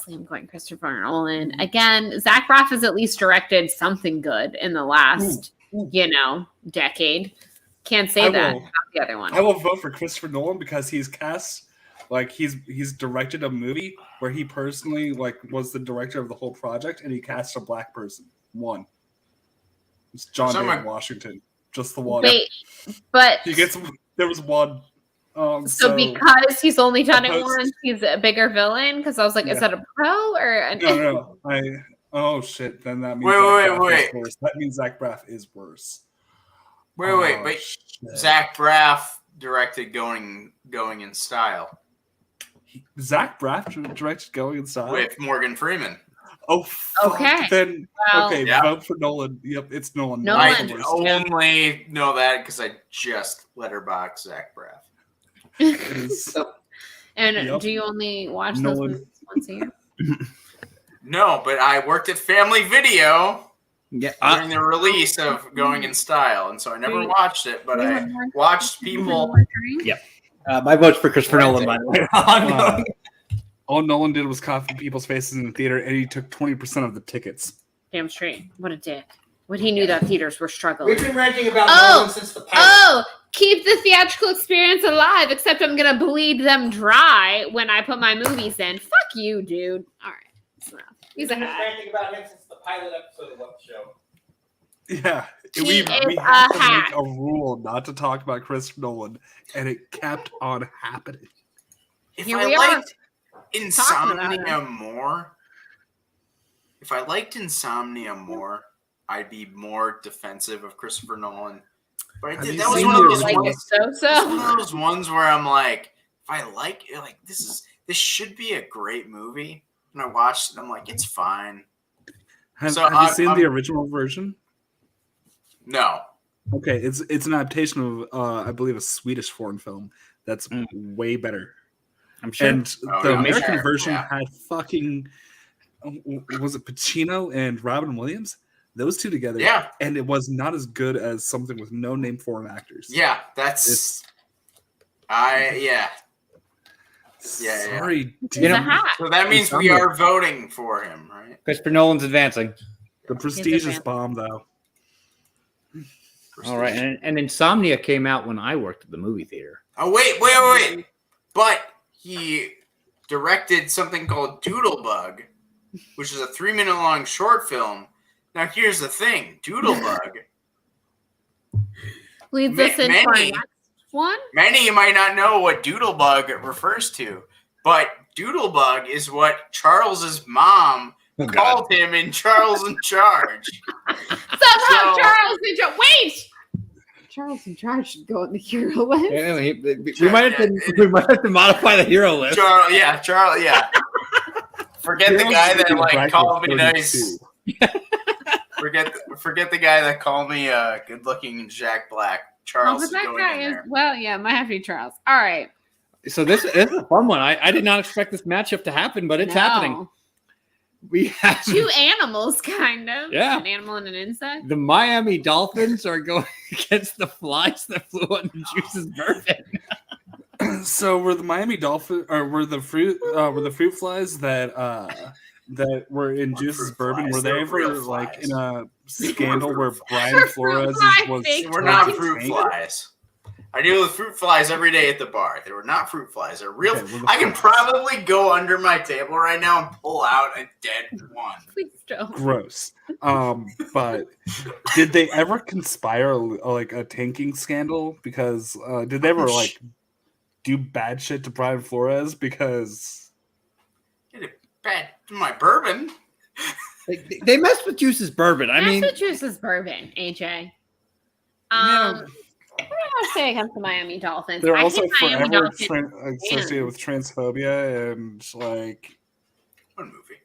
I'm going Christopher Nolan again. Zach Braff has at least directed something good in the last, decade. Can't say that about the other one. I will vote for Christopher Nolan because he's cast. Like he's directed a movie where he personally was the director of the whole project, and he cast a black person. One. It's John David Washington. Just the one. Wait, but there was one. So because he's only done it once, he's a bigger villain. Because I was like, is that a pro or an? No. Oh shit! Then that means wait. Worse. That means Zach Braff is worse. Wait. But shit. Zach Braff directed Going in Style. Zach Braff directed Going in Style with Morgan Freeman. Oh, fuck. Okay. Then vote for Nolan. Yep, it's Nolan. I only know that because I just letterboxed Zach Braff. And do you only watch those movies once a year? No, but I worked at Family Video during the release of Going in Style, and so I never watched it, but I watched people. Yep. My vote's for Christopher Nolan, by the way. All Nolan did was cough in people's faces in the theater, and he took 20% of the tickets. Damn straight. What a dick. When he knew that theaters were struggling. We've been ranting about Nolan since the pilot. Oh, keep the theatrical experience alive, except I'm going to bleed them dry when I put my movies in. Fuck you, dude. All right. We've been ranting about him since the pilot episode of What Show. Yeah. We have to make a rule not to talk about Christopher Nolan, and it kept on happening. If I liked Insomnia more, I'd be more defensive of Christopher Nolan. But that was one of those ones. One of those ones where I'm like, if I like it, this should be a great movie. And I watched it, I'm like, it's fine. Have you seen the original version? No. Okay, it's an adaptation of I believe a Swedish foreign film that's way better. I'm sure. And the American version had fucking was it Pacino and Robin Williams? Those two together. Yeah. And it was not as good as something with no name foreign actors. Yeah, that's Sorry, so that means we are voting for him, right? Christopher Nolan's advancing. The Prestige is bomb, though. All right, and Insomnia came out when I worked at the movie theater. Oh, wait. But he directed something called Doodlebug, which is a 3-minute long short film. Now, here's the thing. Doodlebug leads us into our next one. Many of you might not know what Doodlebug refers to, but Doodlebug is what Charles's mom called him in Charles in Charge. Charles in Charge. Wait! Charles in Charge should go on the hero list. We might have to modify the hero list. Charles. Forget the guy that called me nice. Forget the guy that called me good-looking Jack Black. Charles is going in there. Might have to be Charles. All right. So this is a fun one. I did not expect this matchup to happen, but it's happening. We have two animals, kind of. Yeah. An animal and an insect. The Miami Dolphins are going against the Flies that flew on the Juice's bourbon. So were the Miami Dolphins, or were the fruit flies that were in Juice's bourbon? Were they ever in a scandal where Brian Flores was? They were not fruit flies. I deal with fruit flies every day at the bar. They were not fruit flies. They're real. I can probably go under my table right now and pull out a dead one. Please don't. Gross. But did they ever conspire a tanking scandal? Because did they ever do bad shit to Brian Flores? Because did it bad to my bourbon. They messed with Juice's bourbon. I mean, with Juice's bourbon, AJ. What do I want to say against the Miami Dolphins? They're also forever associated with transphobia and one movie.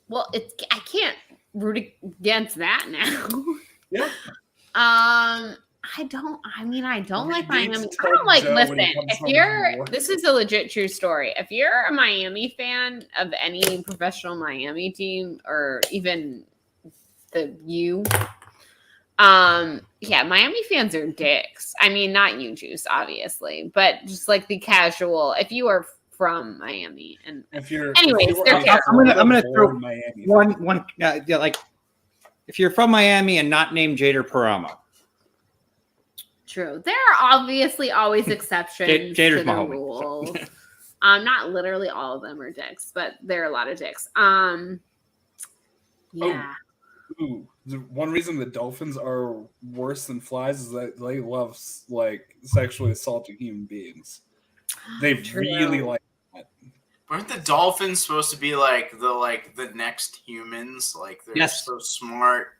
Well, I can't root against that now. Yeah. I don't like Gates Miami. I told don't like, Joe when listen, he comes if home you're, from work. this is a legit true story. If you're a Miami fan of any professional Miami team or even the U, yeah, Miami fans are dicks. I mean, not you, Juice, obviously, but just like the casual, if you are from Miami and anyways, they're terrible. I'm gonna throw Miami. one like if you're from Miami and not named Jader Paramo. True. There are obviously always exceptions Jader's to my the homie. rules. Not literally all of them are dicks, but there are a lot of dicks. Yeah. Ooh, the one reason the Dolphins are worse than flies is that they love like sexually assaulting human beings. They True. really like that. Aren't the Dolphins supposed to be like the next humans? Like they're so smart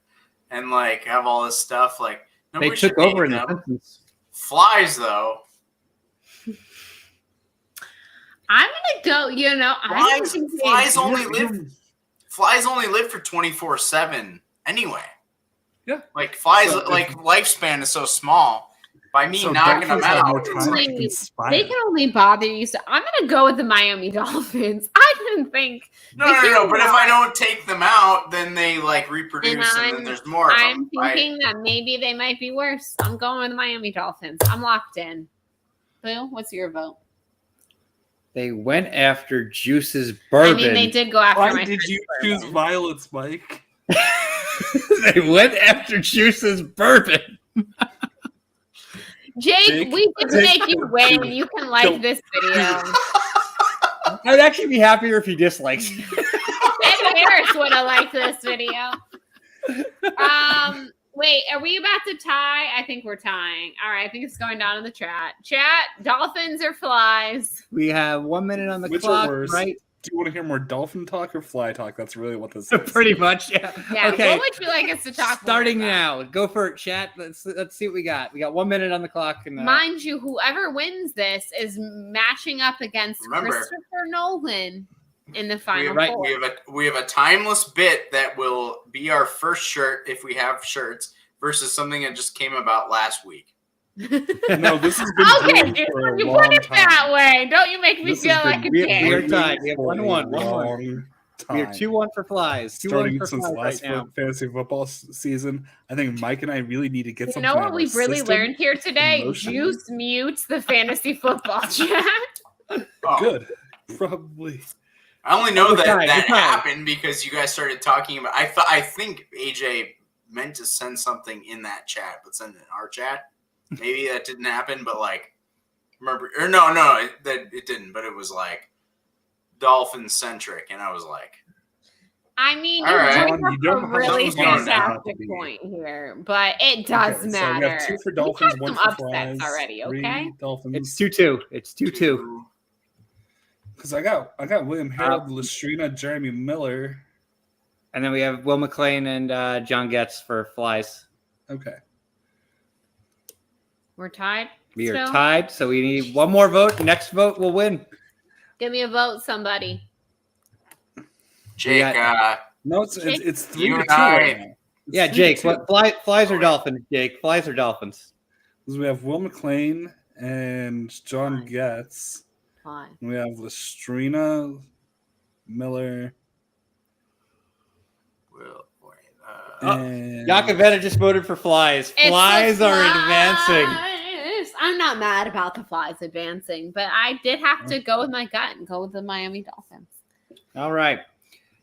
and like have all this stuff. Like They took over in the them. Simpsons. Flies though. I'm gonna go. Flies only live for 24/7 anyway. Yeah, like flies lifespan is so small. By me knocking them out, they can only bother you. So I'm gonna go with the Miami Dolphins. I didn't think. No. But if I don't take them out, then they like reproduce, and then there's more. I'm thinking that maybe they might be worse. I'm going with the Miami Dolphins. I'm locked in. Boo, what's your vote? They went after Juice's bourbon. I mean, they did go after. Why did you choose violets, Mike? They went after Juice's bourbon. Jake, we did make you win. You can like this video. I'd actually be happier if he dislikes it. Ben Harris would have liked this video. Wait, are we about to tie? I think we're tying. All right, I think it's going down in the chat. Chat, Dolphins or flies? We have 1 minute on the Which clock, are worse? right? Do you want to hear more dolphin talk or fly talk? That's really what this is. Pretty much, yeah. Yeah, okay. what would you like us to talk Starting more about? now. Go for it, chat. Let's see what we got. We got 1 minute on the clock. And Mind you, whoever wins this is matching up against Christopher Nolan in the final four. We have a timeless bit that will be our first shirt if we have shirts versus something that just came about last week. No, this has been okay, dude, you put it that way. Don't you make me feel like a dick. We are tied. We have 1-1. We are 2-1 for flies. Starting since last fantasy football season, I think Mike and I really need to get something. You know what we've really learned here today? Juice mutes the fantasy football chat. Good, probably. I only know that happened because you guys started talking about. I think AJ meant to send something in that chat, but send it in our chat. Maybe that didn't happen, but like, remember? Or no, it didn't. But it was like Dolphin centric, and I was like, I mean, all right, you bring up a really fantastic point here, but it does matter. So we have 2 for Dolphins, 1 for upsets flies, already. Okay, Dolphins. It's 2-2. It's 2-2. Because I got William Harold, Lestrina, Jeremy Miller, and then we have Will McClain and John Getz for flies. Okay. We're tied. We are tied, so we need one more vote. Next vote will win. Give me a vote, somebody. Jake. No, it's 3-2 right now. Yeah, Jake. What flies or Dolphins? Jake, flies or Dolphins? Because we have Will McClain and John Getz. Fly. We have Lestrina, Miller. Yakavetta just voted for flies. Flies are advancing. I'm not mad about the flies advancing, but I did have to go with my gut and go with the Miami Dolphins. All right.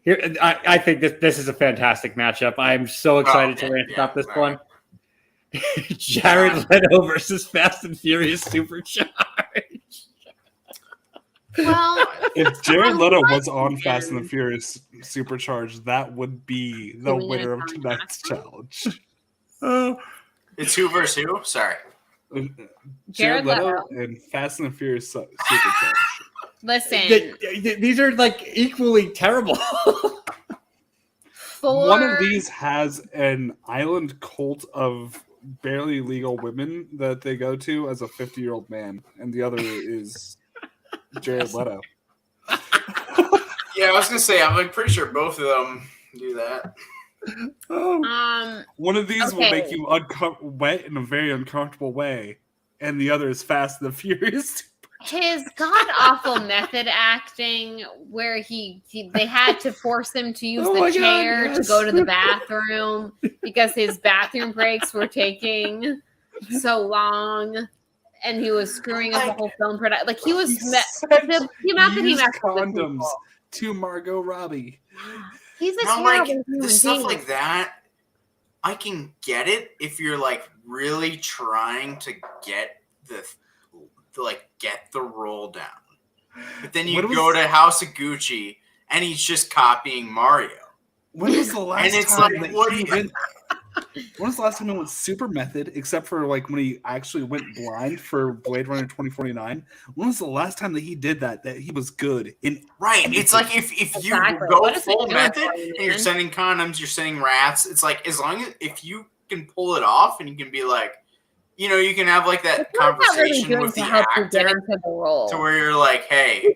Here, I think this is a fantastic matchup. I'm so excited to ramp up this one. Jared Leto versus Fast and Furious Supercharged. Well, if Jared Leto was on Fast and the Furious Supercharged, that would be the winner of tonight's challenge. It's who versus who? Sorry. Jared Leto and Fast and the Furious Supercharged. Listen. These are like equally terrible. One of these has an island cult of barely legal women that they go to as a 50-year-old man, and the other is Jared Leto. Yeah, I was gonna say I'm like pretty sure both of them do that. One of these will Okay. make you wet in a very uncomfortable way, and the other is Fast and the Furious. His god awful method acting, where they had to force him to use the chair to go to the bathroom because his bathroom breaks were taking so long, and he was screwing up the whole film production. Like he was the amount that he messed with condoms people. to Margot Robbie. He's a Now, terrible like human the stuff being. like that, I can get it if you're like really trying to get get the roll down. But then you go to House of Gucci and he's just copying Mario. When was the last And it's time like, that what he do you- went? When was the last time he went super method? Except for like when he actually went blind for Blade Runner 2049. When was the last time that he did that he was good in? Right. It's like if you Exactly. go What is full it doing method for you, and you're man? sending condoms, you're sending rats. It's like as long as if you can pull it off and you can be like, you know, you can have like that It's not really conversation doing with to the help you get actor into the role. to where you're like, hey,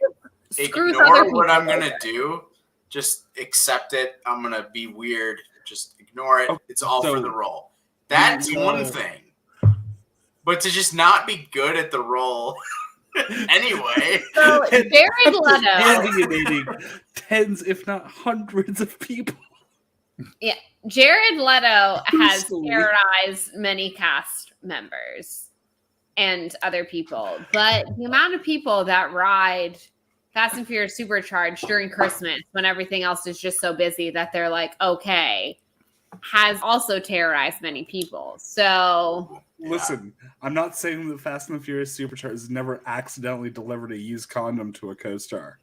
Screws other ignore people what I'm gonna over. do. Just accept it. I'm gonna be weird. Just ignore it. It's all for the role. That's one thing. But to just not be good at the role anyway. So Jared Leto. Alienating tens, if not hundreds, of people. Yeah, Jared Leto has Peacefully. terrorized many cast members and other people, but the amount of people that ride Fast and Furious Supercharged during Christmas when everything else is just so busy that they're like, okay, has also terrorized many people. So Listen, I'm not saying that Fast and the Furious Supercharged has never accidentally delivered a used condom to a co-star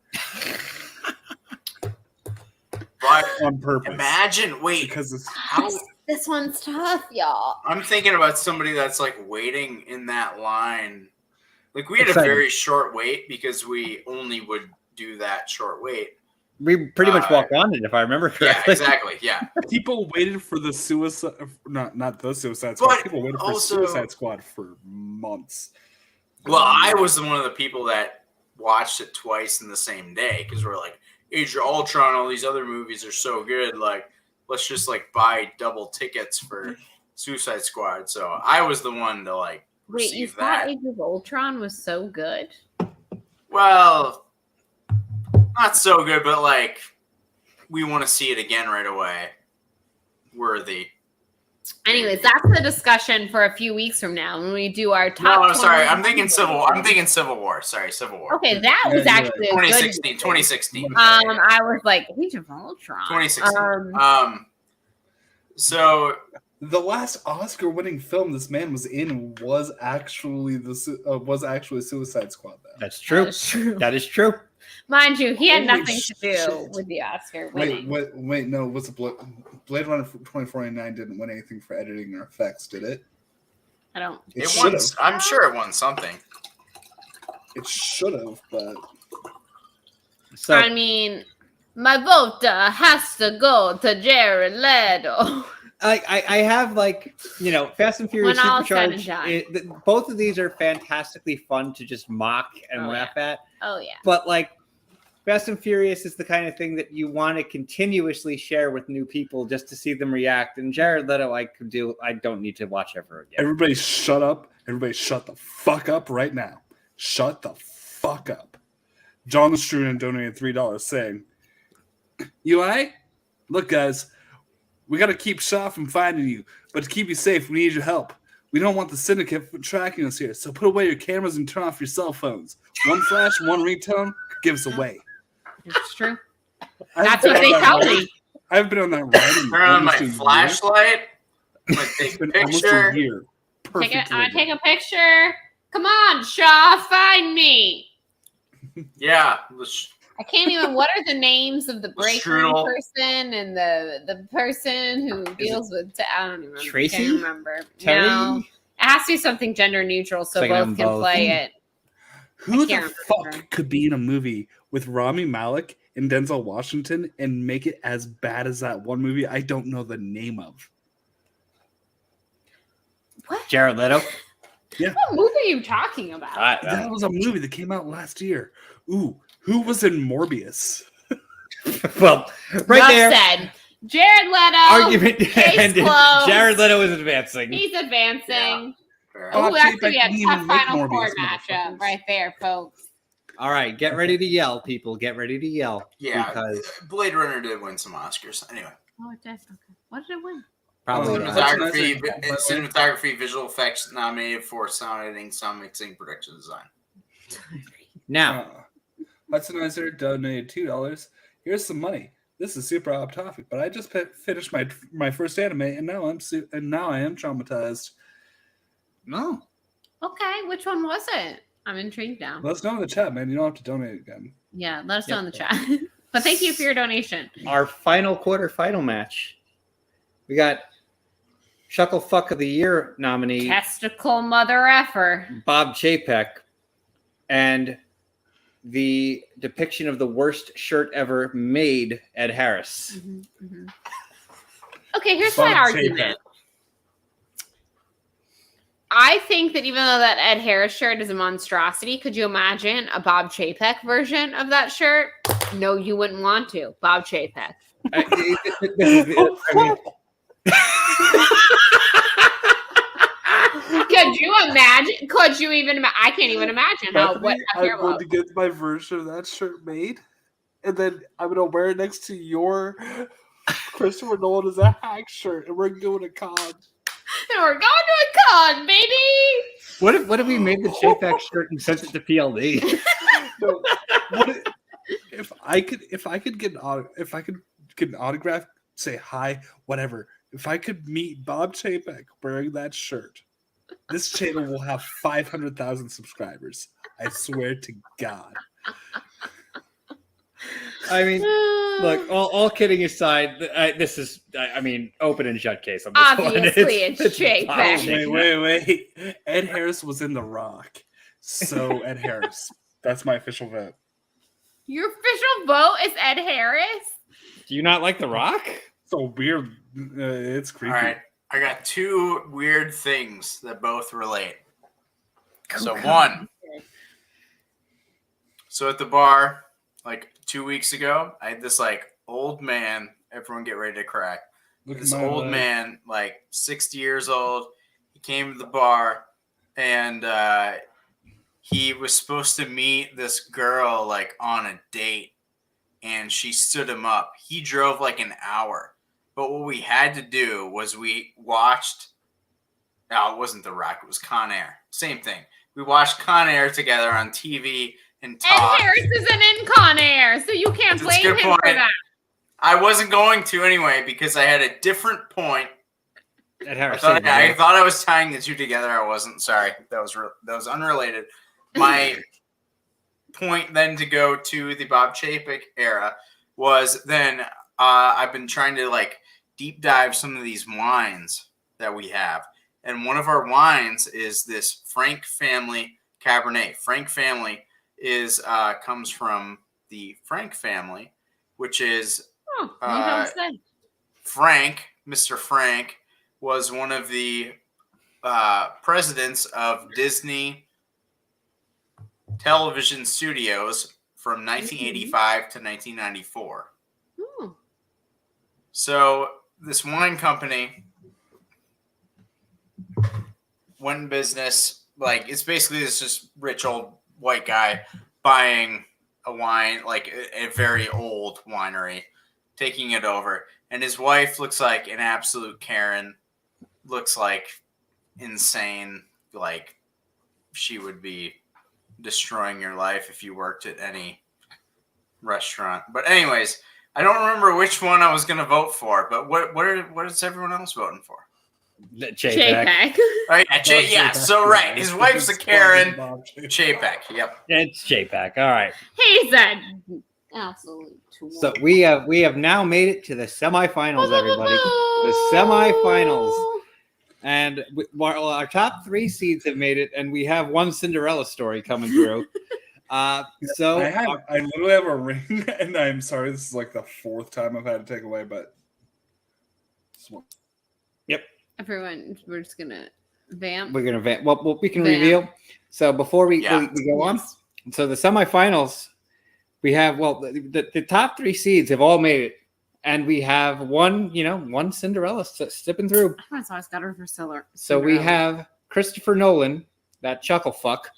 But on purpose. imagine, wait, Because it's this one's tough, y'all. I'm thinking about somebody that's like waiting in that line. Like we had Exciting. a very short wait because we only would do that short wait. We pretty much walked on it, if I remember Yeah, correctly. exactly. Yeah. people waited for the suicide, not the Suicide Squad. But People waited for also- Suicide Squad for months. Well, I was one of the people that watched it twice in the same day because we're like, Age of Ultron, all these other movies are so good. Like, let's just like buy double tickets for Suicide Squad. So I was the one to like Wait, you receive thought that. Age of Ultron was so good? Well, not so good, but like we want to see it again right away. Worthy. Anyways, that's the discussion for a few weeks from now when we do our top. No, sorry, 20 I'm thinking Civil War. Sorry, Civil War. Okay, that was Yeah, actually a good 2016. 2016. I was like, Age of Ultron. 2016. So The last Oscar-winning film this man was in was actually Suicide Squad. Though. That's true. That's true. That is true. Mind you, he had Holy nothing to do shit. with the Oscar Wait, winning. no. What's Blade Runner 2049 didn't win anything for editing or effects, did it? I don't. it should won. have. I'm sure it won something. It should have, but So I mean, my vote has to go to Jared Leto. I have like, you know, Fast and Furious When all said and Supercharged. done. Both of these are fantastically fun to just mock and Oh, laugh at. Oh yeah. But like, Fast and Furious is the kind of thing that you want to continuously share with new people just to see them react. And Jared Leto, I don't need to watch ever again. everybody shut up. Everybody shut the fuck up right now. Shut the fuck up. John Struden donated $3 saying, Eli, look guys, we got to keep Shaw from finding you, but to keep you safe, we need your help. We don't want the syndicate tracking us here, so put away your cameras and turn off your cell phones. One flash, one ringtone, give us away. It's true. I've That's been what on they that tell ride- me. I've been on that ride. in Turn on my almost a year. flashlight. I'm gonna It's take a been almost picture. a year. I Perfect. take a picture. Come on, Shaw, find me. Yeah. I can't even. What are the names of the break room Strudel. person and the person who deals with? I don't even remember. Tracy? Can't remember. Terry? No, it has to be something gender neutral so It's like both them can both. play it. Who I the can't fuck remember. could be in a movie with Rami Malek and Denzel Washington and make it as bad as that one movie I don't know the name of? What? Jared Leto. What movie are you talking about? That was a movie that came out last year. Ooh, who was in Morbius? Well, right Enough there. said. Jared Leto. Argument Case ended. closed. Jared Leto is advancing. He's advancing. Fair. Oh, Bob that's Chapek gonna be a didn't even tough make final four Morbius, matchup motherfuckers. right there, folks. All right, get ready to yell, people. Get ready to yell. Yeah, Because Blade Runner did win some Oscars. Anyway, Oh, it does. Okay. What did it win? probably That's cinematography, nice. cinematography, visual effects nominated for sound editing, sound mixing, production design. now. Hudson Iser donated $2. Here's some money. This is super off topic, but I just finished my first anime, and now I am traumatized. No. Okay, which one was it? I'm intrigued now. Let us know in the chat, man. You don't have to donate again. Yeah, let us know Yep. in the chat. But thank you for your donation. Our final quarterfinal match. We got Shuckle Fuck of the Year nominee Testicle mother effer. Bob Chapek and the depiction of the worst shirt ever made, Ed Harris. Okay, here's Bob my argument. Chapek. I think that even though that Ed Harris shirt is a monstrosity, could you imagine a Bob Chapek version of that shirt? No, you wouldn't want to. Bob Chapek. Could you imagine? Could you even? I can't even imagine how Bethany, how I'm terrible. going to get my version of that shirt made, and then I'm going to wear it next to your Christopher Nolan as a hack shirt, and we're going to con. And we're going to a con, baby. What if we made the Chapek shirt and sent it to PLD? No, if I could get an autograph, say hi, whatever. If I could meet Bob Chapek wearing that shirt, this channel will have 500,000 subscribers. I swear to God. I mean, look, all kidding aside, this is, I mean, open and shut case on this Obviously, one. it's Chapek. Bob Oh, wait. Ed Harris was in The Rock. So, Ed Harris. That's my official vote. Your official vote is Ed Harris. Do you not like The Rock? So weird. It's creepy. All right, I got two weird things that both relate. So at the bar, like 2 weeks ago, I had this like old man. Everyone get ready to cry. Look at This my old leg. man, like 60 years old, he came to the bar and he was supposed to meet this girl like on a date, and she stood him up. He drove like an hour, but what we had to do was we watched. No, it wasn't The Rock. It was Con Air. Same thing. We watched Con Air together on TV and Ed talked. Harris isn't in Con Air, so you can't That's a blame good him for point. that. I wasn't going to anyway because I had a different point. Ed I Harris. thought I was tying the two together. I wasn't. Sorry, that was unrelated. My point then to go to the Bob Chapek era was then I've been trying to like deep dive some of these wines that we have, and one of our wines is this Frank family Cabernet. Frank family is comes from the Frank family, which is Oh, you don't say. Frank. Mr. Frank was one of the presidents of Disney Television Studios from 1985 to 1994. Hmm. So this wine company went in business. Like it's basically this just rich old white guy buying a wine, like a very old winery, taking it over. And his wife looks like an absolute Karen, looks like insane, like she would be destroying your life if you worked at any restaurant. But anyways, I don't remember which one I was going to vote for, but what is everyone else voting for? Chapek. Right, yeah, so right. His wife's a Karen. Chapek, yep. It's Chapek. All right. He's a absolute tool. So we have now made it to the semifinals, everybody. The semifinals. And while our top three seeds have made it, and we have one Cinderella story coming through. I literally have a ring, and I'm sorry, this is like the fourth time I've had to take away, but yep. Everyone, we're just gonna vamp. We're gonna vamp. Well, we can Vamp. reveal. So before we go on, Yes. so the semifinals, we have the top three seeds have all made it, and we have one Cinderella stepping through. I've always got her for Cinderella. So we have Christopher Nolan, that chuckle fuck,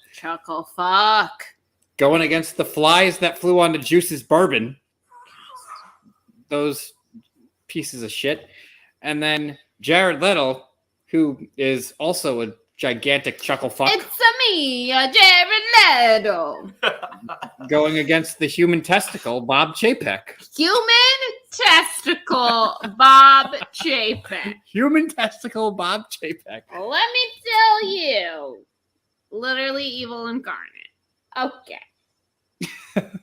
going against the flies that flew onto Juice's bourbon. Those pieces of shit. And then Jared Leto, who is also a gigantic chuckle fuck. It's me, Jared Leto. Going against the human testicle, Bob Chapek. Human testicle, Bob Chapek. Human testicle, Bob Chapek. Let me tell you, literally evil incarnate. Okay.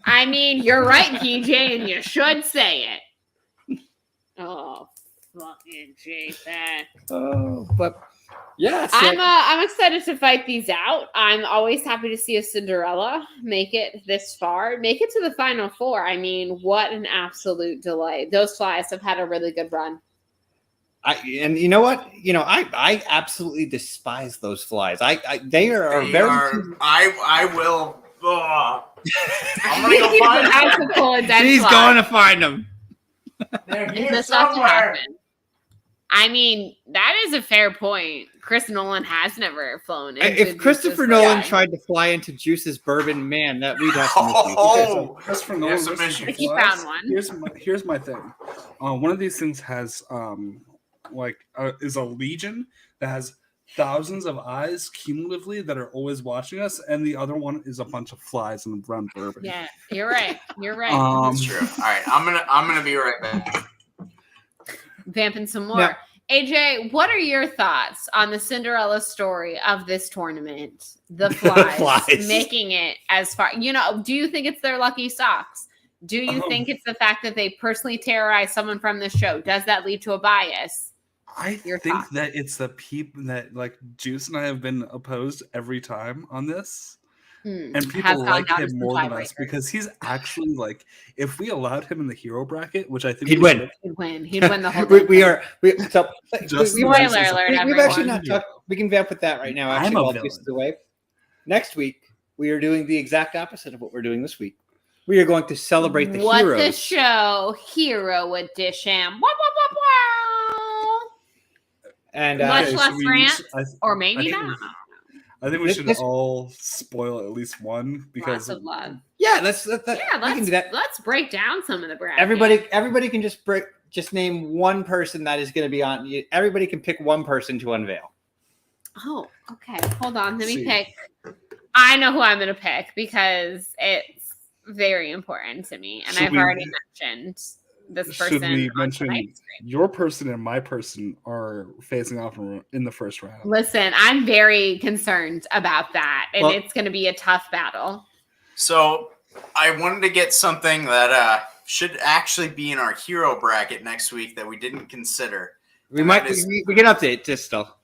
I mean, you're right, PJ, and you should say it. Oh, fucking Chapek. Oh, but yeah, I'm excited to fight these out. I'm always happy to see a Cinderella make it this far, make it to the final four. I mean, what an absolute delight. Those flies have had a really good run. And you know what? I absolutely despise those flies. They are very. I will. I'm gonna go find them. He's going to find them. They're Is here this stuff to somewhere. happen? I mean, that is a fair point. Chris Nolan has never flown. If Christopher Nolan tried to fly into Juice's bourbon, man, that we'd have some issues. Oh, Christopher there's Nolan, some listen, issues. He found one. Here's my thing. One of these things has is a legion that has thousands of eyes cumulatively that are always watching us, and the other one is a bunch of flies in the brown bourbon. Yeah, you're right. You're right. That's true. All right, I'm gonna be right back. Vamping some more. Now- AJ, what are your thoughts on the Cinderella story of this tournament? The flies, Flies. making it as far. Do you think it's their lucky socks? Do you think it's the fact that they personally terrorize someone from the show? Does that lead to a bias? I Your think thoughts? that it's the people that like Juice and I have been opposed every time on this. And Has people gone like down him to more than tiebreaker. us because he's actually like, if we allowed him in the hero bracket, which I think He'd we win. should, He'd win. He'd win the whole we, thing. we are we, so Just we, the we've, Spoiler alert, we've everyone. actually not talked. We can vamp with that right now. Actually, I'm a while villain. Juice is away. Next week we are doing the exact opposite of what we're doing this week. We are going to celebrate the What heroes. the show hero edition. Wow, wow, wow, wow. And Much Okay, less so we- rant, I- or maybe I think not. I think we This- should this- all spoil at least one because Lots of love. yeah, let's Yeah, we can do that. let's break down some of the brackets. Everybody can just name one person that is going to be on. Everybody can pick one person to unveil. Oh, okay. Hold on. Let me See. pick. I know who I'm going to pick because it's very important to me, and Should I've we- already mentioned this should person. we on mention tonight's stream. your person and my person are facing off in the first round? Listen, I'm very concerned about that, and Well- it's going to be a tough battle. So I wanted to get something that should actually be in our hero bracket next week that we didn't consider. We And might that is we can update this still.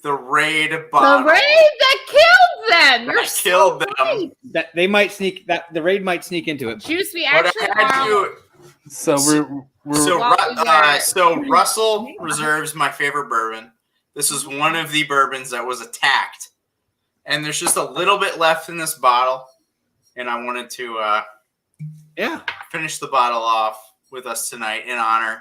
the raid The bottle. raid that killed them. You're That killed them. right. That they might sneak that the raid might sneak into it. Juice, we But actually I had are. to. So we're So, Well, we were- so Russell Reserve's my favorite bourbon. This is one of the bourbons that was attacked, and there's just a little bit left in this bottle, and I wanted to Yeah, finish the bottle off with us tonight in honor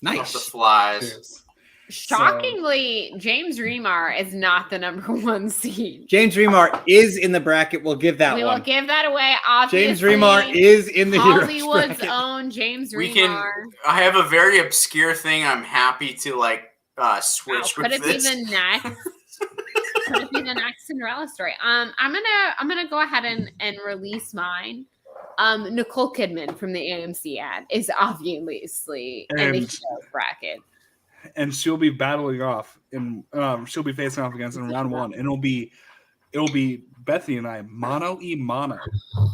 of the nice. flies. cheers. Shockingly, James Remar is not the number one seed. James Remar is in the bracket. We'll give that We will one. give that away. Obviously, James Remar is in the heroes Hollywood's bracket. own James We Remar. can. I have a very obscure thing. I'm happy to switch Could with it be this. the next? Could it be the next Cinderella story? I'm gonna go ahead and release mine. Nicole Kidman from the AMC ad is obviously in the And- hero bracket. And she'll be battling off and she'll be facing off against in round one, and it'll be Bethany and I mano y mano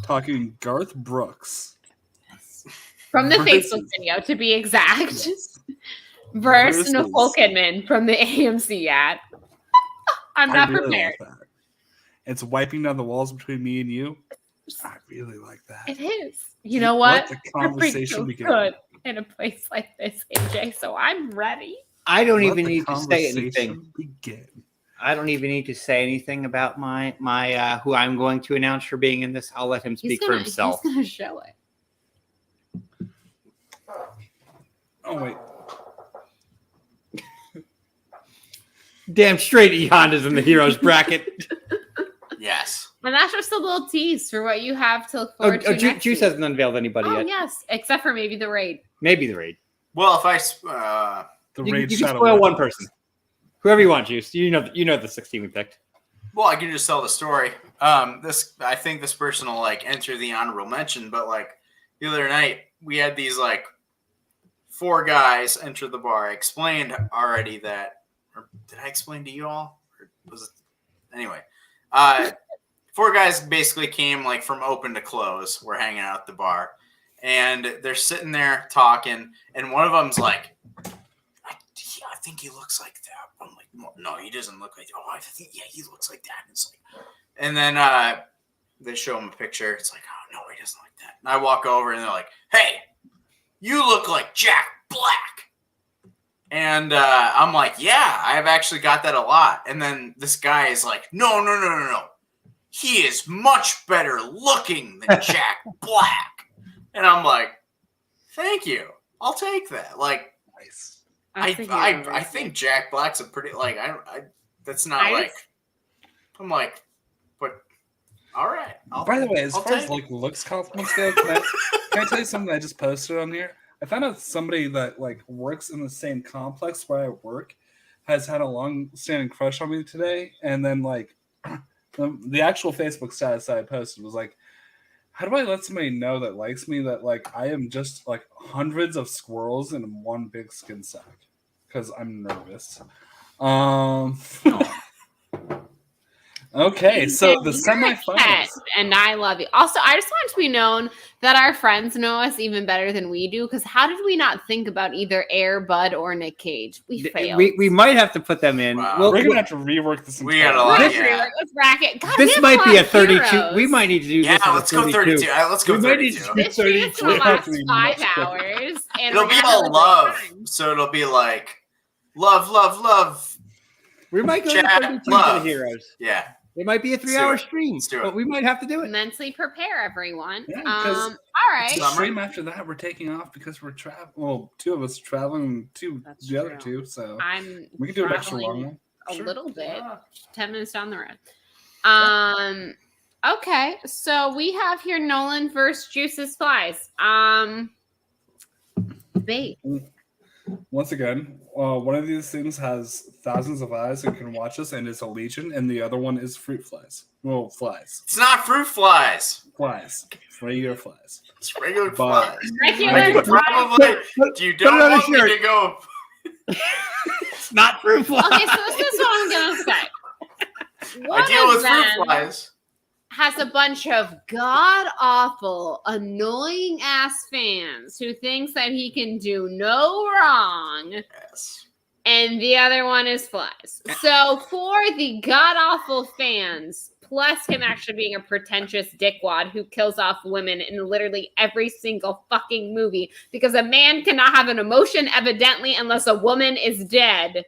talking Garth Brooks From the versus- Facebook video, to be exact. Yes. Versus Versus- Nicole Kidman from the AMC ad. I'm not I really prepared. like that. It's wiping down the walls between me and you. I really like that. It is. You know what? Let the I feel conversation so begin. good in a place like this, AJ. So I'm ready. I don't Let even the need to say anything. conversation begin. I don't even need to say anything about my who I'm going to announce for being in this. I'll let him speak for himself. He's gonna show it. Oh wait. Damn straight E Honda's in the heroes bracket. Yes. And that's just a little tease for what you have to look forward to next Juice week. hasn't unveiled anybody Oh, yet. yes, except for maybe the raid. Maybe the raid. Well, if I The You Raid can Shadow spoil one Legends. person. Whoever you want, Juice. You know the 16 we picked. well, I can just tell the story. I think this person will like enter the honorable mention, but like the other night we had these like 4 guys enter the bar. I explained already that, or did I explain to you all? Or was it anyway? 4 guys basically came like from open to close. We're hanging out at the bar, and they're sitting there talking, and one of them's like, I think he looks like that. I'm like, no, he doesn't look like that. Oh, I think, yeah, he looks like that. And it's like, and then they show him a picture. It's like, oh, no, he doesn't like that. And I walk over, and they're like, hey, you look like Jack Black. And I'm like, yeah, I've actually got that a lot. And then this guy is like, no. He is much better looking than Jack Black. And I'm like, thank you. I'll take that. Like, Nice. I think Jack Black's a pretty like I that's not like I'm like, but all right. By the way, as I'll far as take like looks compliments go, can I tell you something I just posted on here? I found out somebody that like works in the same complex where I work has had a long-standing crush on me today, and then like the actual Facebook status that I posted was like, how do I let somebody know that likes me that like I am just like hundreds of squirrels in one big skin sack? Because I'm nervous. Okay, so the semifinals. And I love you. Also, I just want to be known that our friends know us even better than we do. Because how did we not think about either Air Bud or Nick Cage? We failed. We might have to put them in. Wow. We're gonna have to rework this. We got a lot. Let's Yeah. let's bracket. God, This we have might be a lot of 32. heroes. We might need to do Yeah, this. let's go 32. Let's go We might need 32. to do This shit's gonna 32. last It'll be 5 much quicker. hours. And It'll we're be gonna have all a good love. time. So it'll be like love. We might go to Chat, 32 for love. the heroes. Yeah. It might be a Let's do 3-hour it. stream, Let's do it. but we might have to do it. Mentally prepare everyone. Yeah, 'cause All right. The stream after that, we're taking off because we're traveling. Well, 2 of us traveling, That's the other true. 2. So I'm we can do an extra traveling long one. a Sure. little bit. Yeah. 10 minutes down the road. Okay, so we have here Nolan versus Juice's Flies. Debate. Once again, one of these things has thousands of eyes and can watch us, and it's a legion, and the other one is fruit flies. Well, flies. It's not fruit flies. Flies. Regular flies. It's regular But- flies. Regular You probably you don't it on a want me shirt. to go. It's not fruit fly. Okay, so this is what I'm gonna say. One I deal of with them fruit flies. has a bunch of god awful, annoying ass fans who thinks that he can do no wrong. Yes. And the other one is Flies. So for the god awful fans, plus him actually being a pretentious dickwad who kills off women in literally every single fucking movie, because a man cannot have an emotion evidently unless a woman is dead,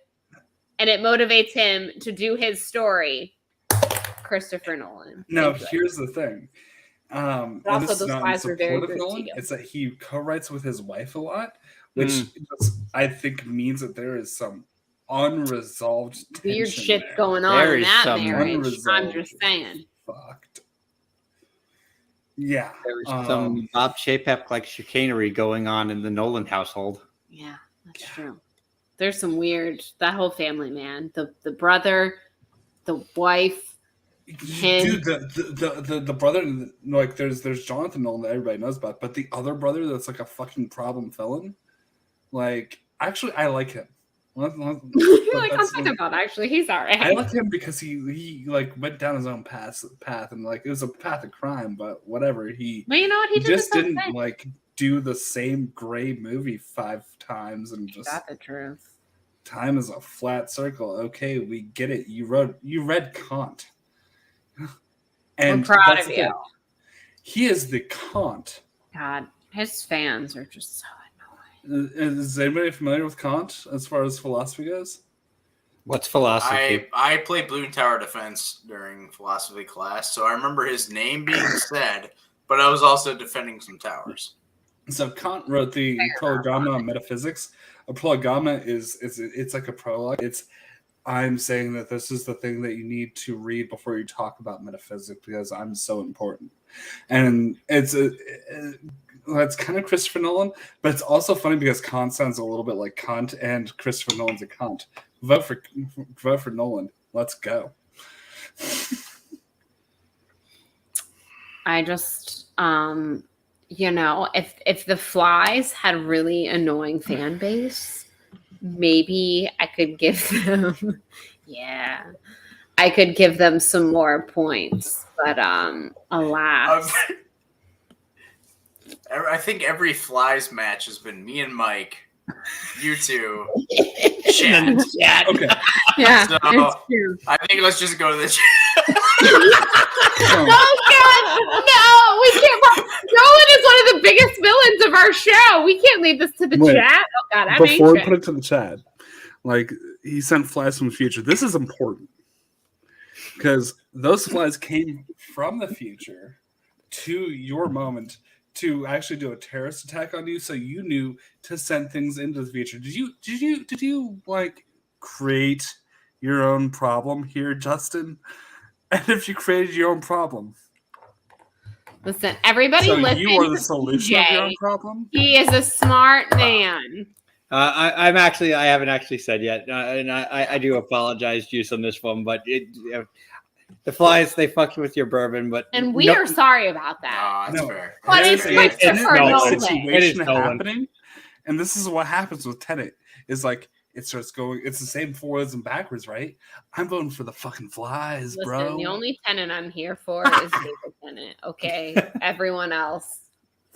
and it motivates him to do his story. Christopher Nolan. Now, Thank you. here's the thing. And Also, this is those not in flies were very support of good to Nolan. you. It's that he co-writes with his wife a lot, which I think means that there is some unresolved Weird tension shit there. going on There in is that some marriage. I'm unresolved just saying. Fucked. Yeah. There's some Bob Chapek like chicanery going on in the Nolan household. Yeah, that's true. There's some weird, that whole family, man. The brother, the wife, him. Dude, the brother, like there's Jonathan Nolan that everybody knows about, but the other brother that's like a fucking problem felon, like actually I like him. You're like, I'm talking about actually, he's all right. I like him because he like went down his own path and like it was a path of crime, but whatever. But you know what? He did just his own didn't thing. like do the same gray movie 5 times and just That's the truth. time is a flat circle. Okay, we get it. You read Kant. And We're proud that's of the you. thing. He is the Kant. God, his fans are just so annoying. Is anybody familiar with Kant as far as philosophy goes? What's philosophy? I played Blue Tower Defense during philosophy class, so I remember his name being said, but I was also defending some towers. So Kant wrote the Prolegomena on metaphysics. A prolegomena it's like a prologue. I'm saying that this is the thing that you need to read before you talk about metaphysics because I'm so important. And that's kind of Christopher Nolan, but it's also funny because Kant sounds a little bit like Kant, and Christopher Nolan's a Kant. Vote for Nolan. Let's go. I just, if the Flies had a really annoying fan base, maybe I could give them, I could give them some more points. But alas. I think every Flies match has been me and Mike, you two, Chat. Okay. Yeah, So, it's true. I think let's just go to the chat. Oh God, no, we can't. Nolan is one of the biggest villains of our show. We can't leave this to the Wait, chat. Oh God, I'm before we anxious. put it to the chat, like he sent flies from the future. This is important because those flies came from the future to your moment to actually do a terrorist attack on you, so you knew to send things into the future. Did you like create your own problem here, Justin? And if you created your own problem, Listen, everybody so listen you are the to solution of your TJ. own problem. He is a smart man. I haven't actually said yet, and I do apologize, Juice, on this one, but the Flies, they fucked with your bourbon, but And we are sorry about that. No, that's No. fair. But There's it's Christopher Nolan. Nolan. It is situation Nolan. happening, and this is what happens with Tenet. Is like it starts going. It's the same forwards and backwards, right? I'm voting for the fucking Flies, Listen, bro. the only tenant I'm here for is David Tennant. Okay, everyone else,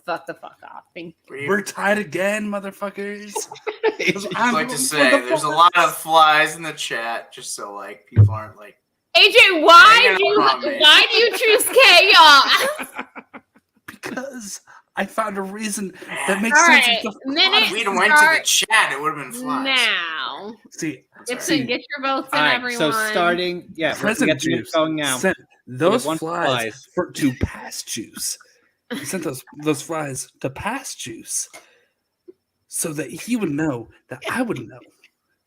fuck the fuck off. Thank you. We're tied again, motherfuckers. I'd like to say there's a lot of Flies in the chat, just so like people aren't like. AJ, why Hang do on, man. you choose chaos? Because I found a reason that makes All sense. right, with the minute If we'd have went to start the chat, it would have been Flies. now. See, Gibson, get your votes in, All right, everyone. so starting, we Present get the Juice going now. sent those We have one flies to past Juice. He sent those flies to past Juice so that he would know that I would know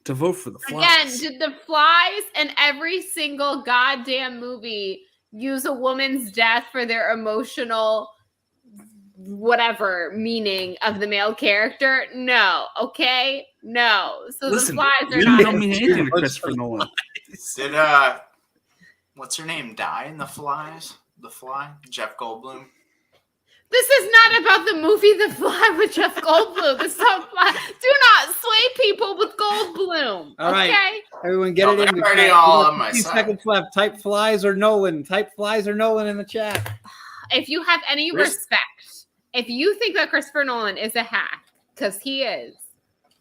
to vote for the Flies. Again, did the Flies in every single goddamn movie use a woman's death for their emotional whatever meaning of the male character? No. Okay? No. So Listen, the Flies are you not. don't mean anything to Christopher Nolan. Did what's her name die in the Flies? The Fly? Jeff Goldblum. This is not about the movie The Fly with Jeff Goldblum. This is about Fly. Do not sway people with Goldblum. All right. Okay? Everyone get No, it in. they're already all on my 2 side. seconds left. Type Flies or Nolan. Type Flies or Nolan in the chat. If you have any Chris- respect, if you think that Christopher Nolan is a hack, because he is,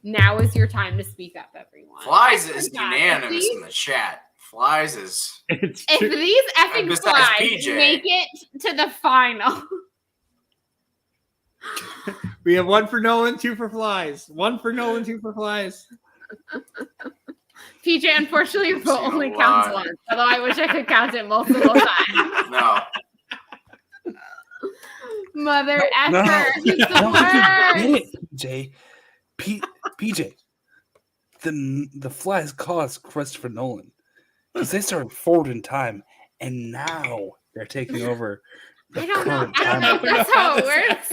now is your time to speak up, everyone. Flies Oh my is God. unanimous in the chat. Flies is. It's If true. these effing Besides Flies PJ. make it to the final, We have 1 for Nolan, 2 for Flies. 1 for Nolan, 2 for Flies. PJ, unfortunately, your vote Seen a only counts lot. once. Although I wish I could count it multiple times. No. Mother No, effer, he's the no, worst. get it, PJ. PJ. The Flies caused Christopher Nolan because they started forward in time, and now they're taking over. I don't know. current I don't know if timeline. that's how it works.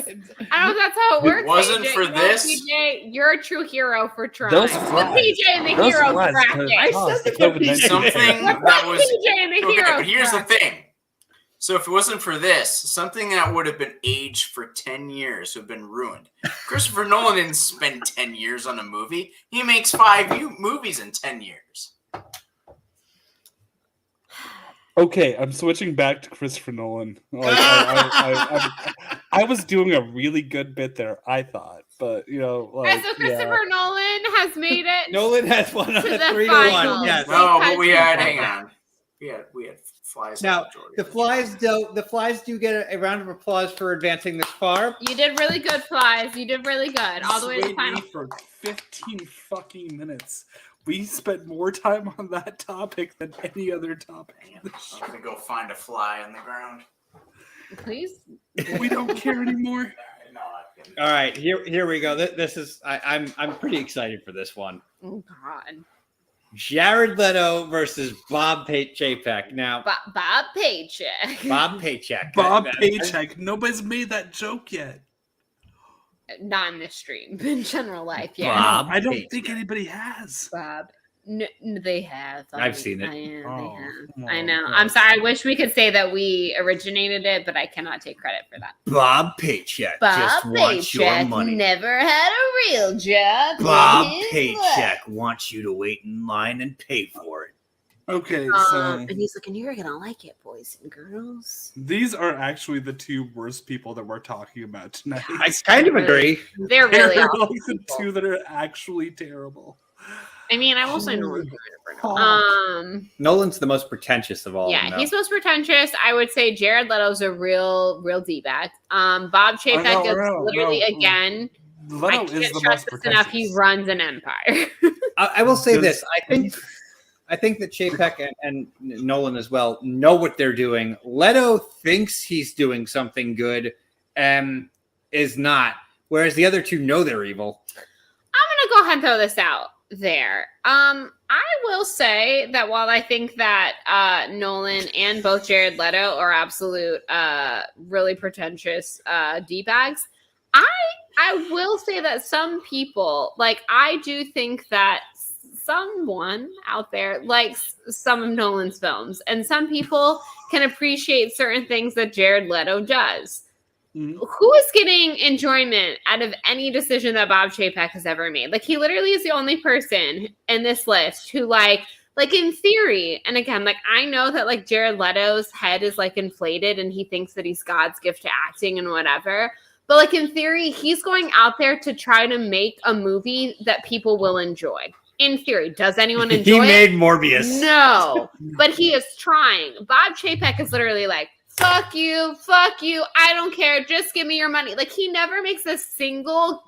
I don't know if that's how it It works. wasn't AJ. for You know, this. PJ, you're a true hero for trying. Those Put Flies- PJ in the those hero Flies bracket. caused the said that COVID-19 Something pandemic. that was. PJ in the Okay, hero but here's the bracket. thing. So if it wasn't for this, something that would have been aged for 10 years would have been ruined. Christopher Nolan didn't spend 10 years on a movie. He makes 5 movies in 10 years. Okay, I'm switching back to Christopher Nolan. Like, I was doing a really good bit there, I thought, but Alright, so Christopher Nolan has made it. Nolan has 1 out To of the 3 to finals. 1. Yes. No, but we had, Because- hang on. We had Flies. Now, majority the of Flies do get a round of applause for advancing this far. You did really good, Flies. You did really good. All the way to the Swayed final. me for 15 fucking minutes. We spent more time on that topic than any other topic. I'm gonna go find a fly on the ground. Please. We don't care anymore. No, All right, here we go. This is I'm pretty excited for this one. Oh God. Jared Leto versus Bob Chapek. Now, Bob Paycheck. Bob Paycheck. Bob Paycheck. Nobody's made that joke yet. Not in this stream, in general life. Yeah. Bob I don't Paycheck. think anybody has. Bob. No, they have. I've seen it. They Oh, have. come I on. know. I'm sorry. I wish we could say that we originated it, but I cannot take credit for that. Bob Paycheck Bob Paycheck never had a real job. Bob in his Paycheck life. wants you to wait in line and pay for it. Okay, And so he's like, and you're gonna like it, boys and girls. these are actually the two worst people that we're talking about tonight. I kind of agree. They're really They're awful like the people. two that are actually terrible. I mean, I will say Nolan. Oh. Nolan's the most pretentious of all. Yeah, of them, he's most pretentious. I would say Jared Leto's a real d-bag. Bob Chapek no, is no, literally no. again. Leto I is can't the stress most this enough. He pretentious. runs an empire. I will say Does- this. I think that Chapek and Nolan as well know what they're doing. Leto thinks he's doing something good and is not, whereas the other two know they're evil. I'm gonna go ahead and throw this out there. I will say that while I think that Nolan and both Jared Leto are absolute really pretentious D-bags, I will say that some people, like, I do think that someone out there likes some of Nolan's films, and some people can appreciate certain things that Jared Leto does. Mhm. Who is getting enjoyment out of any decision that Bob Chapek has ever made? Like, he literally is the only person in this list who, like in theory, and again, like, I know that, like, Jared Leto's head is, like, inflated and he thinks that he's God's gift to acting and whatever. But, like, in theory, he's going out there to try to make a movie that people will enjoy. In theory, does anyone enjoy He it? made Morbius. No, but he is trying. Bob Chapek is literally like, fuck you, I don't care, just give me your money. Like, he never makes a single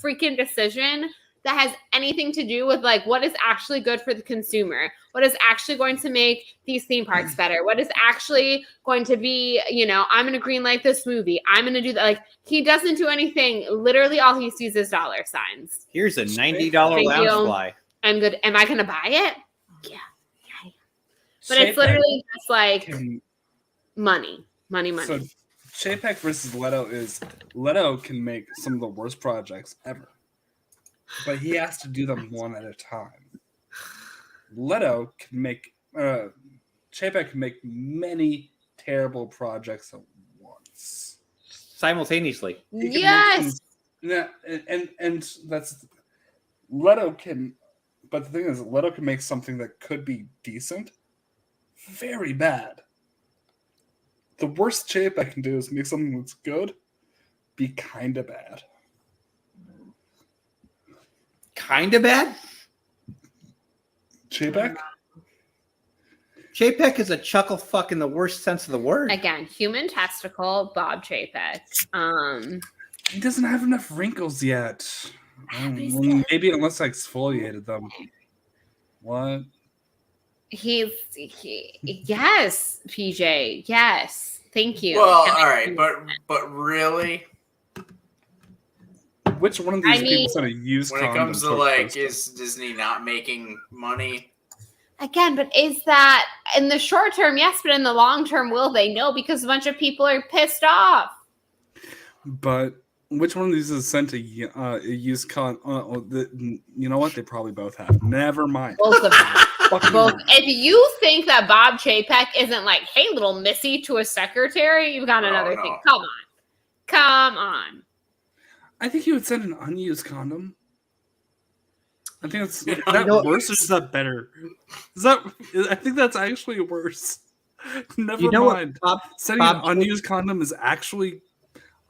freaking decision that has anything to do with, like, what is actually good for the consumer, what is actually going to make these theme parks better, what is actually going to be, you know, I'm going to greenlight this movie, I'm going to do that. Like, he doesn't do anything. Literally all he sees is dollar signs. Here's a $90 Thank lounge you. fly. I'm good. Am I going to buy it? Yeah. But Chapek it's literally just like can- money. So Chapek versus Leto is Leto can make some of the worst projects ever, but he has to do them one at a time. Leto can make Chapek can make many terrible projects at once. Simultaneously. He can make Yes. Yeah, and that's Leto can, but the thing is, Leto can make something that could be decent, very bad. The worst Chapek can do is make something that's good, be kind of bad. Kind of bad? Chapek? Chapek is a chuckle fuck in the worst sense of the word. Again, human testicle, Bob Chapek. He doesn't have enough wrinkles yet. he's good. Maybe unless I exfoliated them. What? Yes, PJ. Yes. Thank you. Well, And I- all right, but really, Which one of these I people mean- said a used when it condom comes to took like, this? is Disney not making money? Again, but is that in the short term? Yes, but in the long term, will they? No, because a bunch of people are pissed off. But which one of these is sent a used con? You know what? They probably both have. Never mind. Both of them. Fucking Both. mind. If you think that Bob Chapek isn't like, hey, little missy to a secretary, you've got No, another no. thing. Come on. I think you would send an unused condom. I think it's is You that know- worse or is that better? Is that? I think that's actually worse. Never You know mind. what, Bob? Sending Bob- an unused condom is actually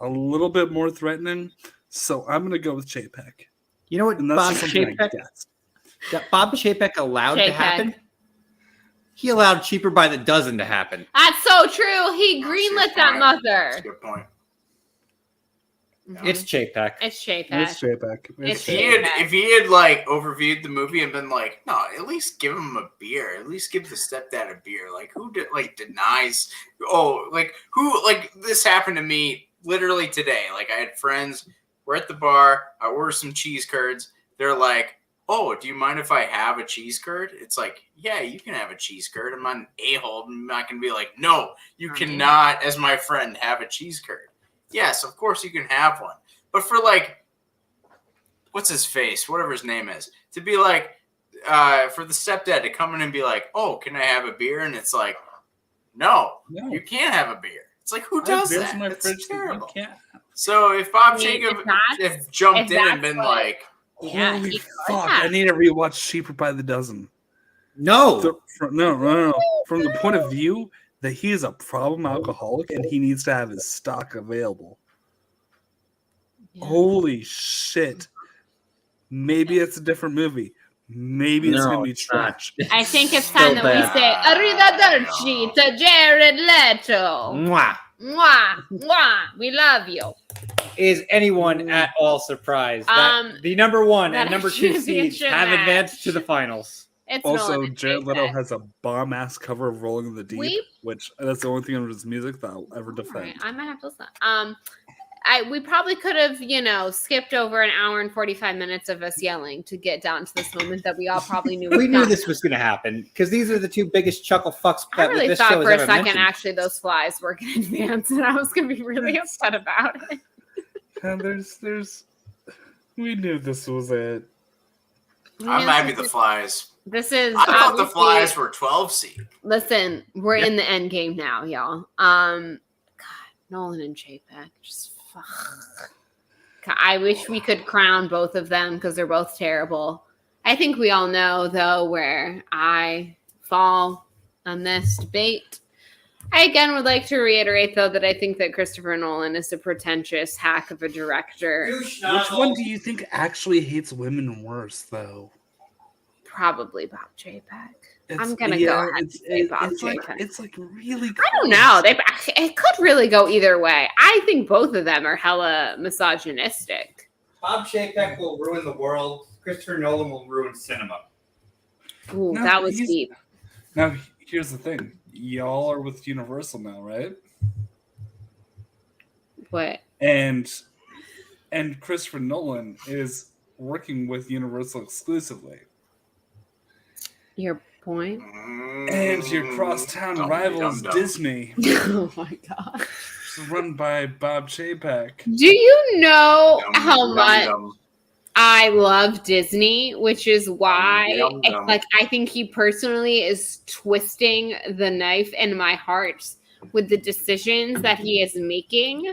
a little bit more threatening. So I'm gonna go with Chapek. You know what And that's Bob just something I Chapek, guess. that Bob Chapek allowed to Chapek. happen? He allowed Cheaper by the Dozen to happen. That's so true. He Oh, greenlit that shit, That's a mother. good point. It's Chapek. It's Chapek. It's Chapek. It's If he had like overviewed the movie and been like, no, at least give him a beer. At least give the stepdad a beer. Like, who denies? Oh, like who? Like, this happened to me literally today. Like I had friends, we're at the bar, I order some cheese curds. They're like, oh, do you mind if I have a cheese curd? It's like, yeah, you can have a cheese curd. I'm not an a-hole. I'm not going to be like, no, you cannot, as my friend, have a cheese curd. Yes, of course you can have one. But for like, what's his face? Whatever his name is. To be like, for the stepdad to come in and be like, oh, can I have a beer? And it's like, no, you can't have a beer. It's like, who does that? It's terrible. So if Bob Jacob jumped in and been like, yeah, holy fuck, I need to rewatch Cheaper by the Dozen. No. No. From the point of view that he is a problem alcoholic and he needs to have his stock available. Yeah. Holy shit. Maybe it's a different movie. Maybe it's going to be trash. I think it's time that we say, Arrivederci to Jared Leto. Mwah. Mwah. Mwah. We love you. Is anyone at all surprised that the number 1 and number 2 seeds have advanced to the finals? It's also, Nolan Jared Leto has a bomb-ass cover of Rolling in the Deep, which that's the only thing of his music that I'll ever defend. Right, I might have to listen. We probably could have, skipped over an hour and 45 minutes of us yelling to get down to this moment that we all probably knew. We knew this was going to happen because these are the 2 biggest chuckle fucks. I really thought for a second, actually, those flies were going to advance, and I was going to be really upset about it. And we knew this was it. I'm happy the flies. I thought the flies were 12 seed. Listen, we're in the end game now, y'all. God, Nolan and JPEG, just fuck. I wish we could crown both of them because they're both terrible. I think we all know, though, where I fall on this debate. I again would like to reiterate, though, that I think that Christopher Nolan is a pretentious hack of a director. Which one do you think actually hates women worse, though? Probably Bob JPEG. I'm gonna go ahead and say Bob JPEG. It's like really close. I don't know. It could really go either way. I think both of them are hella misogynistic. Bob JPEG will ruin the world. Christopher Nolan will ruin cinema. Ooh, that was deep. Now, here's the thing. Y'all are with Universal now, right? What? And Christopher Nolan is working with Universal exclusively. Your point? And your crosstown rivals, Disney. Oh my god. Run by Bob Chapek. Do you know how much I love Disney, which is why I think he personally is twisting the knife in my heart with the decisions that he is making.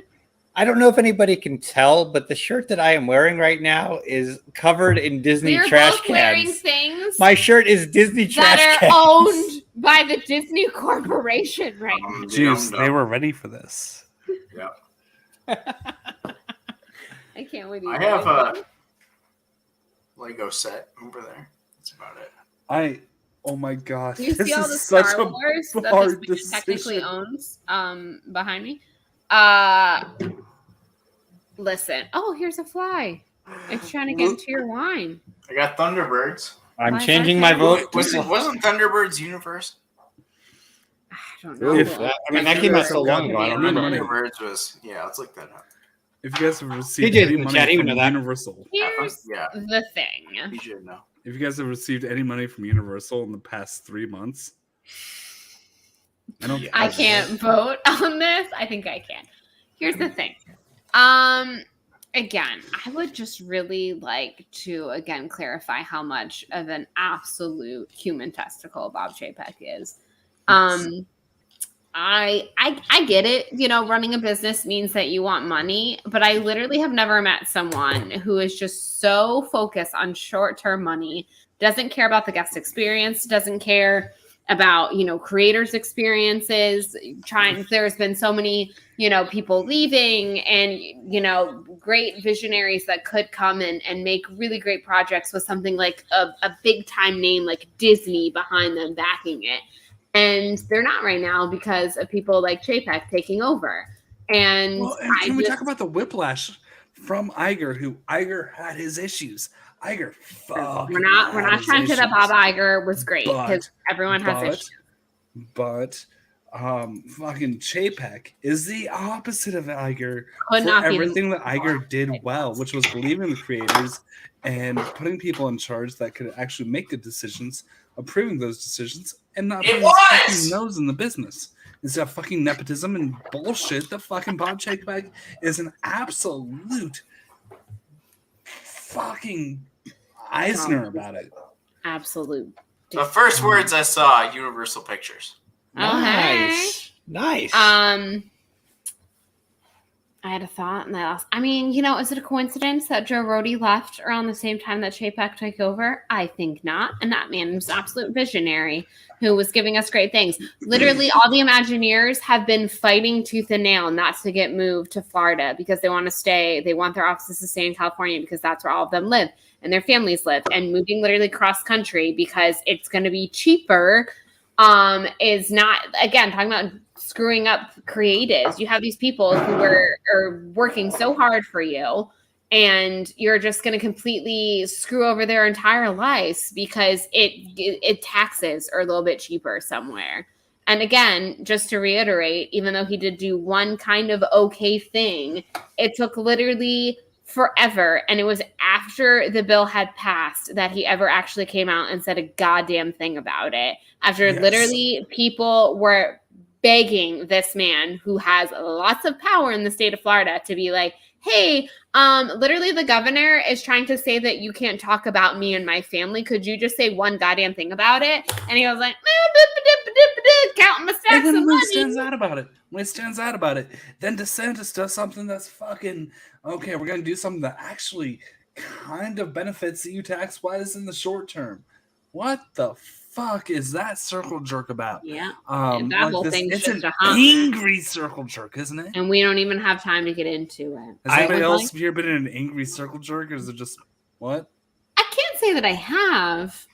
I don't know if anybody can tell, but the shirt that I am wearing right now is covered in Disney trash cans. Wearing things my shirt is Disney trash cans that are owned by the Disney Corporation right now. Jeez, they were ready for this. Yeah. I can't wait. I have a Lego set over there. That's about it. Oh my god. Do you see all the Star Wars that this man technically owns behind me? Listen. Oh, here's a fly. It's trying to get into your wine. I got Thunderbirds. I'm changing my vote. Wasn't Thunderbirds Universe? I don't know. That came out so long ago. I don't remember. Thunderbirds was. Yeah, let's look that up. If you guys have received any money from Universal, here's the thing. You should know. If you guys have received any money from Universal in the past 3 months, I can't vote on this. I think I can. Here's the thing. Again, I would just really like to clarify how much of an absolute human testicle Bob Chapek is. I get it. Running a business means that you want money, but I literally have never met someone who is just so focused on short-term money, doesn't care about the guest experience, doesn't care about, creators' experiences. There's been so many, people leaving and, great visionaries that could come and make really great projects with something like a big time name like Disney behind them backing it. And they're not right now because of people like Chapek taking over. And can we talk about the whiplash from Iger, who Iger had his issues. Iger, we're not trying to say that Bob Iger was great because everyone has issues. But fucking Chapek is the opposite of Iger Could for not be the- everything that Iger did well, which was believing in the creators and putting people in charge that could actually make good decisions, approving those decisions, and not It putting his was! fucking nose in the business. Instead of fucking nepotism and bullshit, the fucking Bob Chapek is an absolute fucking Eisner about it. Absolute. The first words I saw, Universal Pictures. Oh, hey. Nice. I had a thought and I lost. I mean, is it a coincidence that Joe Rody left around the same time that Chapek took over? I think not. And that man was an absolute visionary who was giving us great things. Literally, all the Imagineers have been fighting tooth and nail, and that's to get moved to Florida because they want to stay. They want their offices to stay in California because that's where all of them live and their families live. And moving literally cross country because it's going to be cheaper is not, again, talking about screwing up creatives. You have these people who are working so hard for you, and you're just going to completely screw over their entire lives because it taxes are a little bit cheaper somewhere. And again, just to reiterate, even though he did do one kind of okay thing, it took literally forever. And it was after the bill had passed that he ever actually came out and said a goddamn thing about it. After literally people were begging this man who has lots of power in the state of Florida to be like, hey, literally the governor is trying to say that you can't talk about me and my family. Could you just say one goddamn thing about it? And he was like, counting the stacks of money. When he stands out about it, then DeSantis does something that's fucking, okay, we're going to do something that actually kind of benefits you tax-wise in the short term. What the fuck is that circle jerk about? Yeah. That whole thing it's just an angry circle jerk, isn't it? And we don't even have time to get into it. Has anybody else here been in an angry circle jerk, or is it just what? I can't say that I have.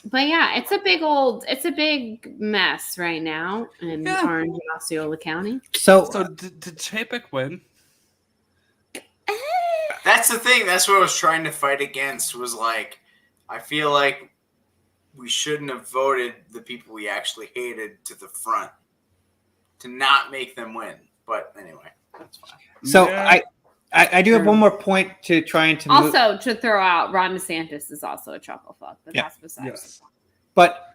But yeah, it's a big mess right now in Orange and Osceola County. So did Chapek win? That's the thing. That's what I was trying to fight against. Was like, I feel like we shouldn't have voted the people we actually hated to the front to not make them win. But anyway, that's fine. So I do have one more point to trying to also to throw out. Ron DeSantis is also a chuckle fuck, but that's besides. But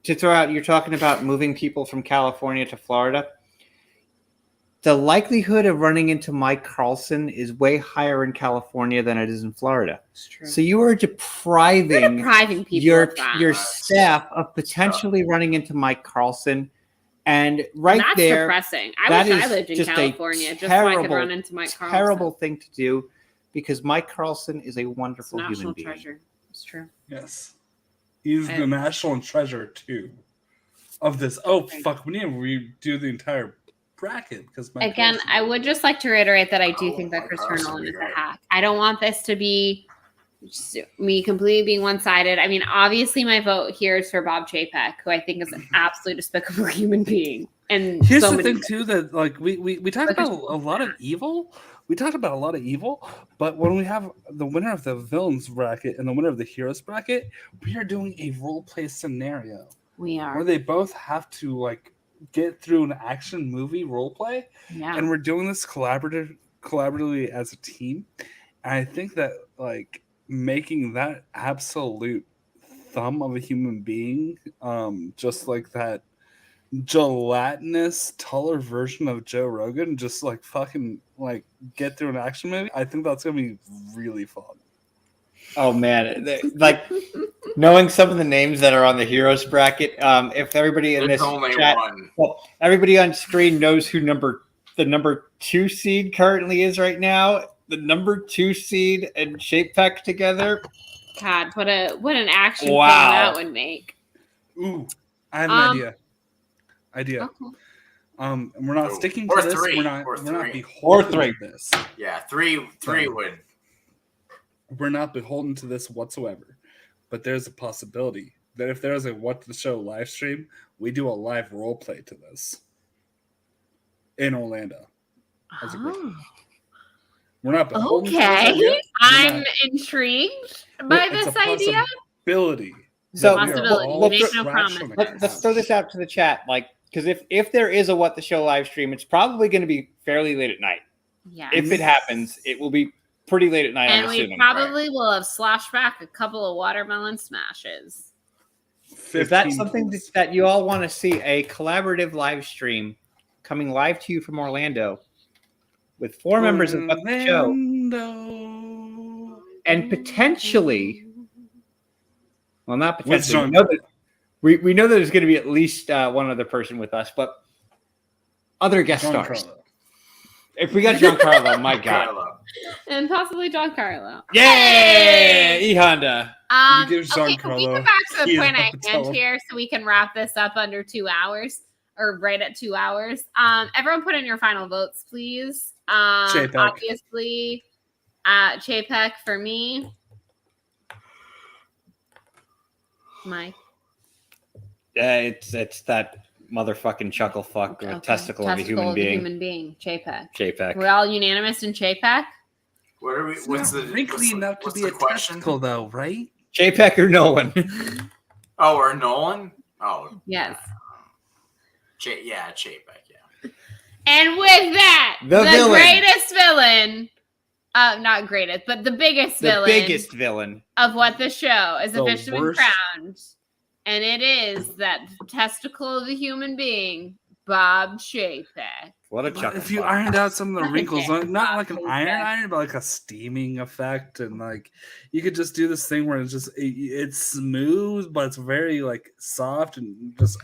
to throw out, you're talking about moving people from California to Florida. The likelihood of running into Mike Carlson is way higher in California than it is in Florida. It's true. So you are depriving people your staff of potentially running into Mike Carlson. And that's depressing. I wish I lived in California just so I could run into Mike Carlson. Terrible thing to do because Mike Carlson is a wonderful human being. National treasure. It's true. Yes. He's the national treasure too of this. Oh fuck, we need to redo the entire bracket because again, I would just like to reiterate that I do think that Christopher Nolan is a hack. I don't want this to be me completely being one-sided. I mean, obviously my vote here is for Bob Chapek, who I think is an absolutely despicable human being. And here's the thing too, that like we talked about a lot of evil. We talked about a lot of evil, but when we have the winner of the villains bracket and the winner of the heroes bracket, we are doing a role play scenario. We are. Where they both have to like get through an action movie role play. Yeah. And we're doing this collaboratively as a team. And I think that like making that absolute thumb of a human being, just like that gelatinous, taller version of Joe Rogan, just like fucking like get through an action movie. I think that's gonna be really fun. Oh man, like knowing some of the names that are on the heroes bracket. If everybody in this chat, well, everybody on screen knows who the number 2 seed currently is right now. The number 2 seed and Chapek together. God, what an action film that would make. Ooh, I have an idea. Okay. And we're not sticking to this. We're not beholden to this. Yeah, three would. We're not beholden to this whatsoever. But there's a possibility that if there's a What the Show live stream, we do a live role play to this in Orlando. As a group. We're not beholden to this idea. I'm intrigued by this idea. Possibility. So Possibility. all Make no trash promise. on the let's throw this out to the chat, like, because if there is a What the Show live stream, it's probably going to be fairly late at night. Yeah. If it happens, it will be pretty late at night. And I'm we assuming. probably will have sloshed back a couple of watermelon smashes. Is that 15 something points. that you all want to see, a collaborative live stream coming live to you from Orlando with 4 members of What the Show, Orlando. and potentially, well, not With potentially, John- we know that there's going to be at least one other person with us, but other guest stars. Giancarlo. If we got Giancarlo, my God. Carlo. And possibly Giancarlo. Yay! E Honda. You give Okay, can we Giancarlo get back to the keys point of at the hand tele- here so we can wrap this up under 2 hours or right at 2 hours? Everyone put in your final votes, please. Chapek. Obviously, Chapek for me. Mike. It's that motherfucking chuckle fuck or testicle of a human being. Chapek. JPEG. We're all unanimous in Chapek? What are we? It's What's not the wrinkly enough to what's be the a question? testicle, though, right? JPEG or Nolan? Oh, or Nolan? Oh, Yes. yeah, Chapek, yeah. And with that, The villain. greatest villain, not greatest, but the biggest The villain biggest villain. of What the Show is The officially been worst. crowned. And it is that testicle of a human being, Bob Chapek. What a chuckle If you fuck. ironed out some of the wrinkles, Yeah. not like an iron, but like a steaming effect, and like you could just do this thing where it's just it's smooth, but it's very like soft and just